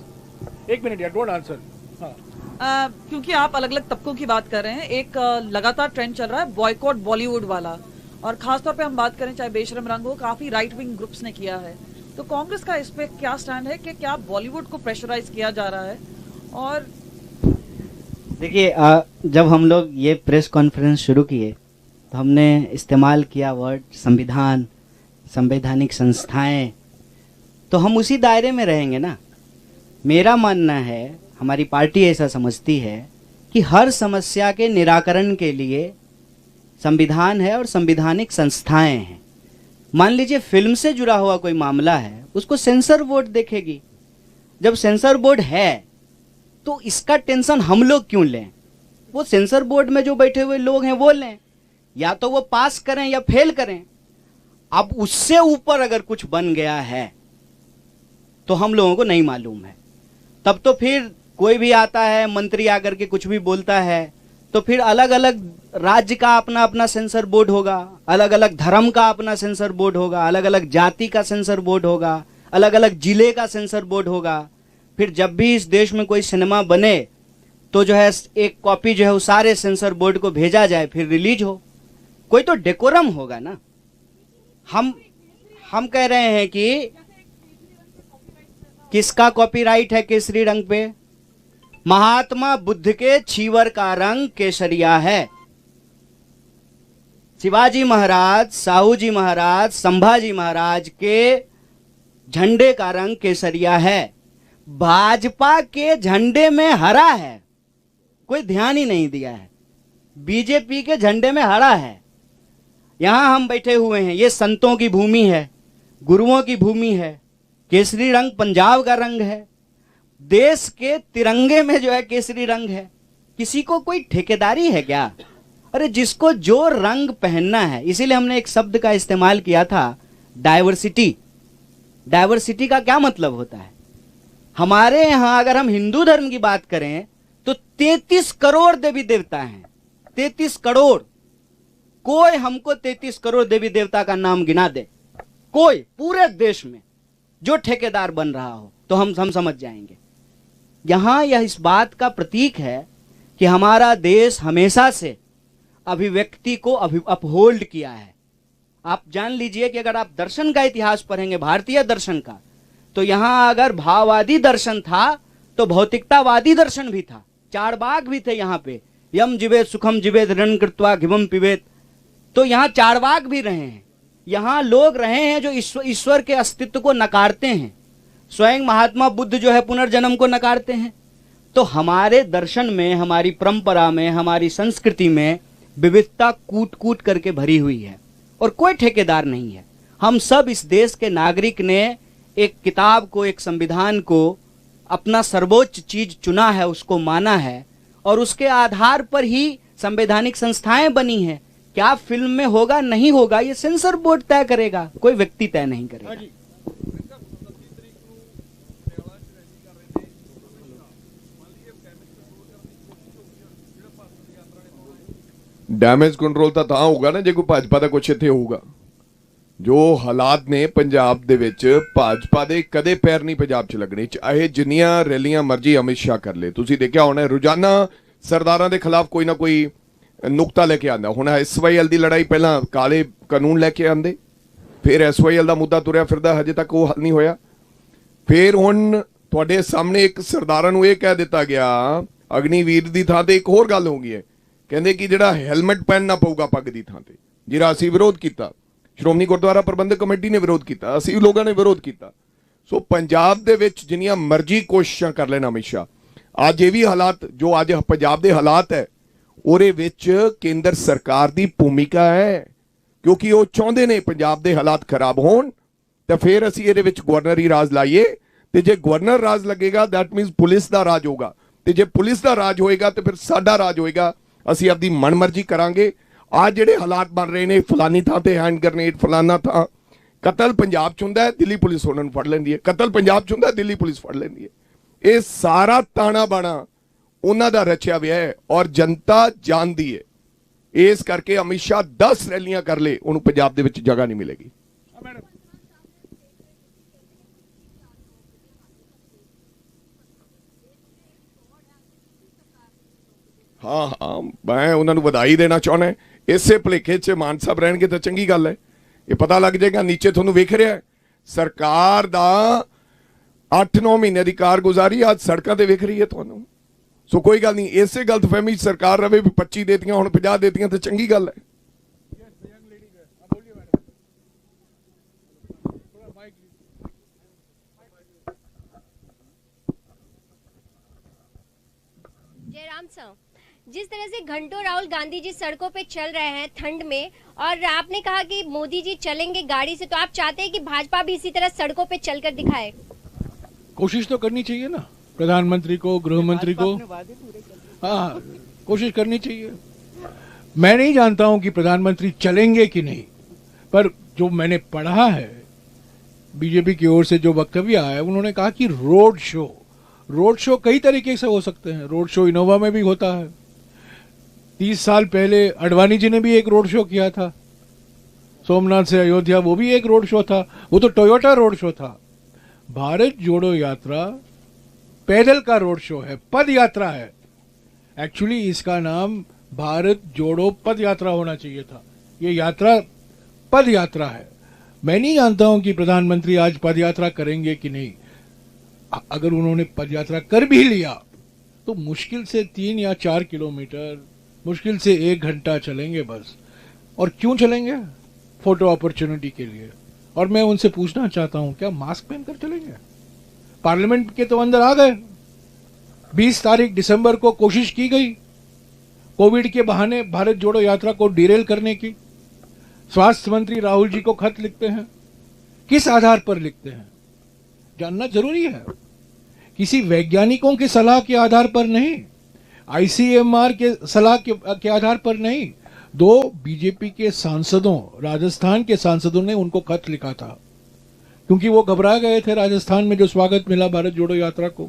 1 minute यार, डोंट आंसर। क्योंकि आप अलग अलग तबकों की बात कर रहे हैं, एक लगातार ट्रेंड चल रहा है बॉयकॉट बॉलीवुड वाला, और खासतौर पे हम बात करें चाहे बेशरम रंग हो, काफी राइट विंग ग्रुप्स ने किया है। तो कांग्रेस का इस पे क्या स्टैंड है कि क्या बॉलीवुड को प्रेशराइज किया जा रहा है? और देखिए, जब हम लोग ये प्रेस कॉन्फ्रेंस शुरू किए तो हमने इस्तेमाल किया वर्ड संविधान, संवैधानिक संस्थाएं, तो हम उसी दायरे में रहेंगे ना। मेरा मानना है, हमारी पार्टी ऐसा समझती है कि हर समस्या के निराकरण के लिए संविधान है और संवैधानिक संस्थाएं हैं। मान लीजिए फिल्म से जुड़ा हुआ कोई मामला है, उसको सेंसर बोर्ड देखेगी। जब सेंसर बोर्ड है तो इसका टेंशन हम लोग क्यों लें? वो सेंसर बोर्ड में जो बैठे हुए लोग हैं वो लें, या तो वो पास करें या फेल करें। अब उससे ऊपर अगर कुछ बन गया है तो हम लोगों को नहीं मालूम है। तब तो फिर कोई भी आता है, मंत्री आकर के कुछ भी बोलता है, तो फिर अलग अलग राज्य का अपना अपना सेंसर बोर्ड होगा, अलग अलग धर्म का अपना सेंसर बोर्ड होगा, अलग अलग जाति का सेंसर बोर्ड होगा, अलग अलग जिले का सेंसर बोर्ड होगा। फिर जब भी इस देश में कोई सिनेमा बने तो जो है एक कॉपी जो है वो सारे सेंसर बोर्ड को भेजा जाए, फिर रिलीज हो। कोई तो डेकोरम होगा ना। हम कह रहे हैं कि किसका कॉपीराइट है केसरी रंग पे? महात्मा बुद्ध के छीवर का रंग केसरिया है। शिवाजी महाराज, साहू जी महाराज, संभाजी महाराज के झंडे का रंग केसरिया है। भाजपा के झंडे में हरा है, कोई ध्यान ही नहीं दिया है। बीजेपी के झंडे में हरा है। यहां हम बैठे हुए हैं, ये संतों की भूमि है, गुरुओं की भूमि है। केसरी रंग पंजाब का रंग है। देश के तिरंगे में जो है केसरी रंग है। किसी को कोई ठेकेदारी है क्या? अरे जिसको जो रंग पहनना है, इसीलिए हमने एक शब्द का इस्तेमाल किया था, डाइवर्सिटी। डाइवर्सिटी का क्या मतलब होता है? हमारे यहां अगर हम हिंदू धर्म की बात करें तो 33 करोड़ देवी देवता हैं। 33 करोड़। कोई हमको 33 करोड़ देवी देवता का नाम गिना दे, कोई पूरे देश में, जो ठेकेदार बन रहा हो, तो हम समझ जाएंगे। यहां यह इस बात का प्रतीक है कि हमारा देश हमेशा से अभिव्यक्ति को अपहोल्ड किया है। आप जान लीजिए कि अगर आप दर्शन का इतिहास पढ़ेंगे, भारतीय दर्शन का, तो यहां अगर भाववादी दर्शन था तो भौतिकतावादी दर्शन भी था। चारवाक भी थे यहाँ पे, यम जीवेत सुखम जीवेत रण कृत्वा घिवम पिबेत। तो यहाँ चारवाक भी रहे हैं। यहाँ लोग रहे हैं जो ईश्वर के अस्तित्व को नकारते हैं। स्वयं महात्मा बुद्ध जो है पुनर्जन्म को नकारते हैं। तो हमारे दर्शन में, हमारी परंपरा में, हमारी संस्कृति में विविधता कूट कूट करके भरी हुई है और कोई ठेकेदार नहीं है। हम सब इस देश के नागरिक ने एक किताब को, एक संविधान को अपना सर्वोच्च चीज चुना है, उसको माना है और उसके आधार पर ही संवैधानिक संस्थाएं बनी हैं। क्या फिल्म में होगा नहीं होगा ये सेंसर बोर्ड तय करेगा, कोई व्यक्ति तय नहीं करेगा। ਡੈਮੇਜ ਕੰਟਰੋਲ ਤਾਂ ਹੋਊਗਾ ਨਾ ਜੇ ਕੋਈ ਭਾਜਪਾ ਦਾ ਕੁਛ ਇੱਥੇ ਹੋਊਗਾ। ਜੋ ਹਾਲਾਤ ਨੇ ਪੰਜਾਬ ਦੇ ਵਿੱਚ, ਭਾਜਪਾ ਦੇ ਕਦੇ ਪੈਰ ਨਹੀਂ ਪੰਜਾਬ 'ਚ ਲੱਗਣੇ, ਚਾਹੇ ਜਿੰਨੀਆਂ ਰੈਲੀਆਂ ਮਰਜ਼ੀ ਅਮਿਤ ਸ਼ਾਹ ਕਰ ਲੇ। ਤੁਸੀਂ ਦੇਖਿਆ ਹੋਣਾ ਰੋਜ਼ਾਨਾ ਸਰਦਾਰਾਂ ਦੇ ਖਿਲਾਫ ਕੋਈ ਨਾ ਕੋਈ ਨੁਕਤਾ ਲੈ ਕੇ ਆਉਂਦਾ। ਹੁਣ SYL ਦੀ ਲੜਾਈ, ਪਹਿਲਾਂ ਕਾਲੇ ਕਾਨੂੰਨ ਲੈ ਕੇ ਆਂਦੇ, ਫਿਰ SYL ਦਾ ਮੁੱਦਾ ਤੁਰਿਆ ਫਿਰਦਾ, ਹਜੇ ਤੱਕ ਉਹ ਹੱਲ ਨਹੀਂ ਹੋਇਆ। ਫਿਰ ਹੁਣ ਤੁਹਾਡੇ ਸਾਹਮਣੇ ਇੱਕ ਸਰਦਾਰਾਂ ਨੂੰ ਇਹ ਕਹਿ ਦਿੱਤਾ ਗਿਆ, ਅਗਨੀਵੀਰ ਦੀ ਥਾਂ ਤੇ ਇੱਕ ਹੋਰ ਗੱਲ ਹੋ ਗਈ ਹੈ, ਕਹਿੰਦੇ ਕਿ ਜਿਹੜਾ ਹੈਲਮਟ ਪਹਿਨਣਾ ਪਊਗਾ ਪੱਗ ਦੀ ਥਾਂ ਤੇ, ਜਿਹੜਾ ਅਸੀਂ ਵਿਰੋਧ ਕੀਤਾ, ਸ਼੍ਰੋਮਣੀ ਗੁਰਦੁਆਰਾ ਪ੍ਰਬੰਧਕ ਕਮੇਟੀ ਨੇ ਵਿਰੋਧ ਕੀਤਾ, ਅਸੀਂ ਲੋਕਾਂ ਨੇ ਵਿਰੋਧ ਕੀਤਾ। ਸੋ ਪੰਜਾਬ ਦੇ ਵਿੱਚ ਜਿੰਨੀਆਂ ਮਰਜ਼ੀ ਕੋਸ਼ਿਸ਼ਾਂ ਕਰ ਲੈਣ ਅਮਿਤ ਸ਼ਾਹ, ਅੱਜ ਇਹ ਵੀ ਹਾਲਾਤ ਜੋ ਅੱਜ ਪੰਜਾਬ ਦੇ ਹਾਲਾਤ ਹੈ, ਉਹਦੇ ਵਿੱਚ ਕੇਂਦਰ ਸਰਕਾਰ ਦੀ ਭੂਮਿਕਾ ਹੈ, ਕਿਉਂਕਿ ਉਹ ਚਾਹੁੰਦੇ ਨੇ ਪੰਜਾਬ ਦੇ ਹਾਲਾਤ ਖਰਾਬ ਹੋਣ। ਤਾਂ ਫਿਰ ਅਸੀਂ ਇਹਦੇ ਵਿੱਚ ਗਵਰਨਰੀ ਰਾਜ ਲਾਈਏ, ਤੇ ਜੇ ਗਵਰਨਰ ਰਾਜ ਲੱਗੇਗਾ ਦੈਟ ਮੀਨਸ ਪੁਲਿਸ ਦਾ ਰਾਜ ਹੋਗਾ, ਤੇ ਜੇ ਪੁਲਿਸ ਦਾ ਰਾਜ ਹੋਏਗਾ ਤੇ ਫਿਰ ਸਾਡਾ ਰਾਜ ਹੋਏਗਾ। ਅਸੀਂ ਆਪਦੀ ਮਨਮਰਜ਼ੀ ਕਰਾਂਗੇ। ਆ ਜਿਹੜੇ ਹਾਲਾਤ ਬਣ ਰਹੇ ਨੇ, ਫਲਾਨੀ ਥਾਂ ਤੇ ਹੈਂਡ ਗ੍ਰਨੇਡ, ਫਲਾਨਾ ਥਾਂ, ਕਤਲ ਪੰਜਾਬ 'ਚ ਹੁੰਦਾ ਹੈ, ਦਿੱਲੀ ਪੁਲਿਸ ਉਹਨਾਂ ਨੂੰ ਫੜ ਲੈਂਦੀ ਹੈ, ਕਤਲ ਪੰਜਾਬ 'ਚ ਹੁੰਦਾ, ਦਿੱਲੀ ਪੁਲਿਸ ਫੜ ਲੈਂਦੀ ਹੈ। ਇਹ ਸਾਰਾ ਤਾਣਾ ਬਾਣਾ ਉਹਨਾਂ ਦਾ ਰਚਿਆ ਹੋਇਆ ਹੈ ਔਰ ਜਨਤਾ ਜਾਣਦੀ ਹੈ। ਇਸ ਕਰਕੇ ਅਮਿਤ ਸ਼ਾਹ 10 ਰੈਲੀਆਂ ਕਰ ਲੇ, ਉਹਨੂੰ ਪੰਜਾਬ ਦੇ ਵਿੱਚ ਜਗ੍ਹਾ ਨਹੀਂ ਮਿਲੇਗੀ। हाँ हाँ, मैं उन्होंने बधाई देना चाहना है। इसे भुलेखे च मान साहब रहणगे तो चंगी गल है। ये पता लग जाएगा नीचे थोनू वेख रहा है सरकार दा 8-9 महीने की कारगुजारी आज सड़कों ते वेख रही है थोनू। सो कोई गल नहीं, इसे गलतफहमी सरकार रवे भी 25 देतियां हुण 50 देतियां तो चंगी गल है। जयराम सर, जिस तरह से घंटों राहुल गांधी जी सड़कों पे चल रहे हैं ठंड में, और आपने कहा कि मोदी जी चलेंगे गाड़ी से, तो आप चाहते हैं कि भाजपा भी इसी तरह सड़कों पे चलकर दिखाए? कोशिश तो करनी चाहिए ना, प्रधानमंत्री को, गृह मंत्री को, हाँ कोशिश करनी चाहिए। मैं नहीं जानता हूं कि प्रधानमंत्री चलेंगे कि नहीं, पर जो मैंने पढ़ा है बीजेपी की ओर से जो वक्तव्य आया है, उन्होंने कहा कि रोड शो कई तरीके से हो सकते हैं। रोड शो इनोवा में भी होता है। 30 साल पहले अडवाणी जी ने भी एक रोड शो किया था, सोमनाथ से अयोध्या, वो भी एक रोड शो था, वो तो टोयोटा रोड शो था। भारत जोड़ो यात्रा पैदल का रोड शो है, पद यात्रा है। एक्चुअली इसका नाम भारत जोड़ो पद यात्रा होना चाहिए था। ये यात्रा पद यात्रा है। मैं नहीं जानता हूं कि प्रधानमंत्री आज पद यात्रा करेंगे कि नहीं। अगर उन्होंने पद यात्रा कर भी लिया तो मुश्किल से 3 या 4 किलोमीटर, मुश्किल से 1 घंटा चलेंगे बस। और क्यों चलेंगे? फोटो अपॉर्चुनिटी के लिए। और मैं उनसे पूछना चाहता हूं, क्या मास्क पहनकर चलेंगे? पार्लियामेंट के तो अंदर आ गए। 20 तारीख दिसंबर को कोशिश की गई कोविड के बहाने भारत जोड़ो यात्रा को डिरेल करने की। स्वास्थ्य मंत्री राहुल जी को खत लिखते हैं, किस आधार पर लिखते हैं जानना जरूरी है। किसी वैज्ञानिकों की सलाह के आधार पर नहीं, ICMR के सलाह के आधार पर नहीं, 2 बीजेपी के सांसदों, राजस्थान के सांसदों ने उनको खत लिखा था, क्योंकि वो घबरा गए थे राजस्थान में जो स्वागत मिला भारत जोड़ो यात्रा को।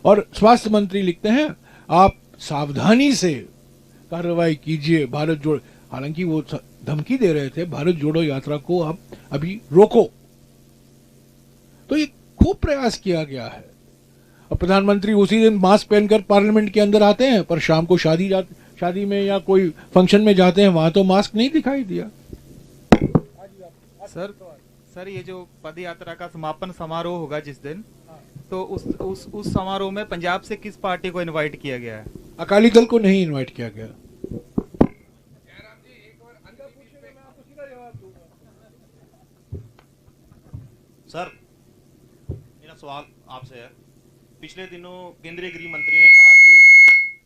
और स्वास्थ्य मंत्री लिखते हैं आप सावधानी से कार्रवाई कीजिए, भारत जोड़ो, हालांकि वो धमकी दे रहे थे भारत जोड़ो यात्रा को आप अभी रोको। तो ये खूब प्रयास किया गया है। और प्रधानमंत्री उसी दिन मास्क पहनकर पार्लियामेंट के अंदर आते हैं, पर शाम को शादी में या कोई फंक्शन में जाते हैं, वहां तो मास्क नहीं दिखाई दिया। सर ये जो पद यात्रा का समापन समारोह होगा जिस दिन, तो उस समारोह में पंजाब से किस पार्टी को इनवाइट किया गया है? अकाली दल को नहीं इनवाइट किया गया। सर मेरा सवाल आपसे है, पिछले दिनों केंद्रीय गृह मंत्री ने कहा कि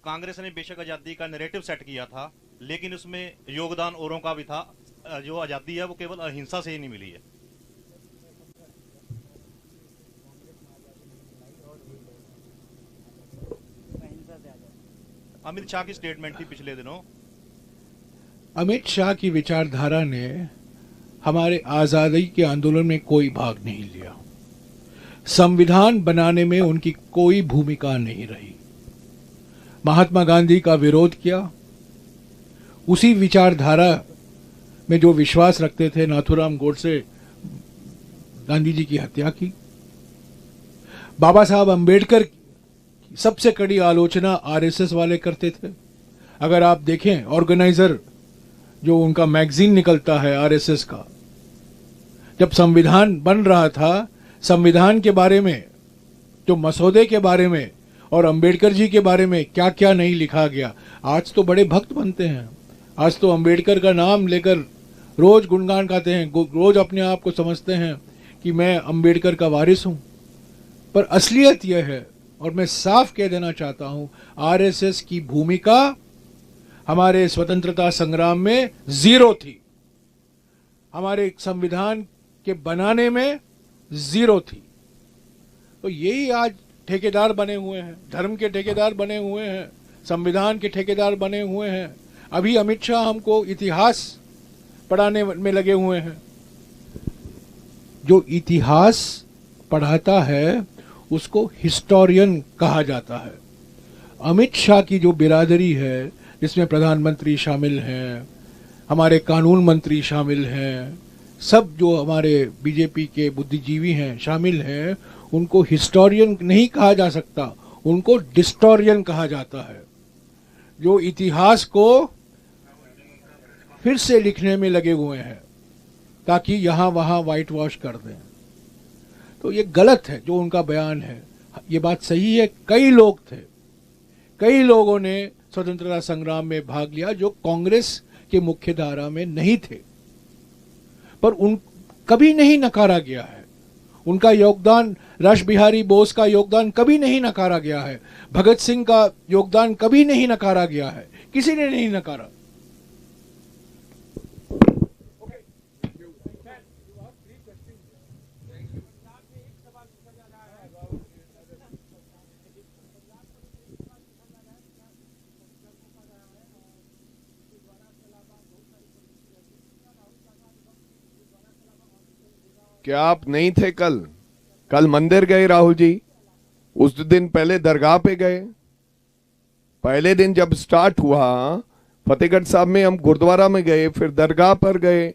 कांग्रेस ने बेशक आजादी का नैरेटिव सेट किया था, लेकिन उसमें योगदान औरों का भी था। जो आजादी है वो केवल अहिंसा से ही नहीं मिली है। अमित शाह की स्टेटमेंट थी पिछले दिनों। अमित शाह की विचारधारा ने हमारे आजादी के आंदोलन में कोई भाग नहीं लिया। संविधान बनाने में उनकी कोई भूमिका नहीं रही। महात्मा गांधी का विरोध किया, उसी विचारधारा में जो विश्वास रखते थे नाथूराम गोडसे, गांधी जी की हत्या की। बाबा साहब अंबेडकर की सबसे कड़ी आलोचना आरएसएस वाले करते थे। अगर आप देखें ऑर्गेनाइजर जो उनका मैगजीन निकलता है आरएसएस का, जब संविधान बन रहा था, संविधान के बारे में, जो मसौदे के बारे में और अंबेडकर जी के बारे में क्या क्या नहीं लिखा गया। आज तो बड़े भक्त बनते हैं, आज तो अंबेडकर का नाम लेकर रोज गुणगान गाते हैं, रोज अपने आप को समझते हैं कि मैं अंबेडकर का वारिस हूं। पर असलियत यह है, और मैं साफ कह देना चाहता हूं, आरएसएस की भूमिका हमारे स्वतंत्रता संग्राम में जीरो थी, हमारे संविधान के बनाने में जीरो थी। तो यही आज ठेकेदार बने हुए हैं, धर्म के ठेकेदार बने हुए हैं, संविधान के ठेकेदार बने हुए हैं। अभी अमित शाह हमको इतिहास पढ़ाने में लगे हुए हैं। जो इतिहास पढ़ाता है उसको हिस्टोरियन कहा जाता है। अमित शाह की जो बिरादरी है, जिसमें प्रधानमंत्री शामिल हैं, हमारे कानून मंत्री शामिल हैं, सब जो हमारे बीजेपी के बुद्धिजीवी हैं शामिल हैं, उनको हिस्टोरियन नहीं कहा जा सकता, उनको डिस्टोरियन कहा जाता है, जो इतिहास को फिर से लिखने में लगे हुए हैं ताकि यहां वहां व्हाइट वॉश कर दें। तो ये गलत है जो उनका बयान है। ये बात सही है, कई लोग थे, कई लोगों ने स्वतंत्रता संग्राम में भाग लिया जो कांग्रेस के मुख्य धारा में नहीं थे, पर उन कभी नहीं नकारा गया है। उनका योगदान, रास बिहारी बोस का योगदान कभी नहीं नकारा गया है, भगत सिंह का योगदान कभी नहीं नकारा गया है, किसी ने नहीं नकारा। क्या आप नहीं थे कल मंदिर गए राहुल जी? उस दिन पहले दरगाह पे गए। पहले दिन जब स्टार्ट हुआ फतेहगढ़ साहब में, हम गुरुद्वारा में गए, फिर दरगाह पर गए,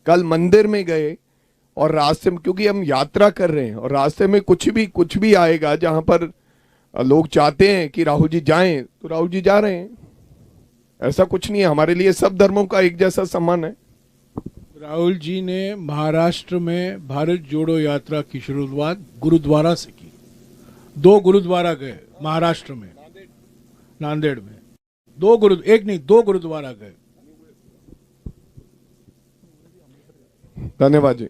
कल मंदिर में गए। और रास्ते में, क्योंकि हम यात्रा कर रहे हैं और रास्ते में कुछ भी आएगा जहां पर लोग चाहते हैं कि राहुल जी जाएं, तो राहुल जी जा रहे हैं। ऐसा कुछ नहीं है, हमारे लिए सब धर्मों का एक जैसा सम्मान है। राहुल जी ने महाराष्ट्र में भारत जोड़ो यात्रा की शुरुआत गुरुद्वारा से की। 2 गुरुद्वारा गए महाराष्ट्र में, नांदेड़ में। 2 गुरुद्वारा गए। धन्यवाद जी।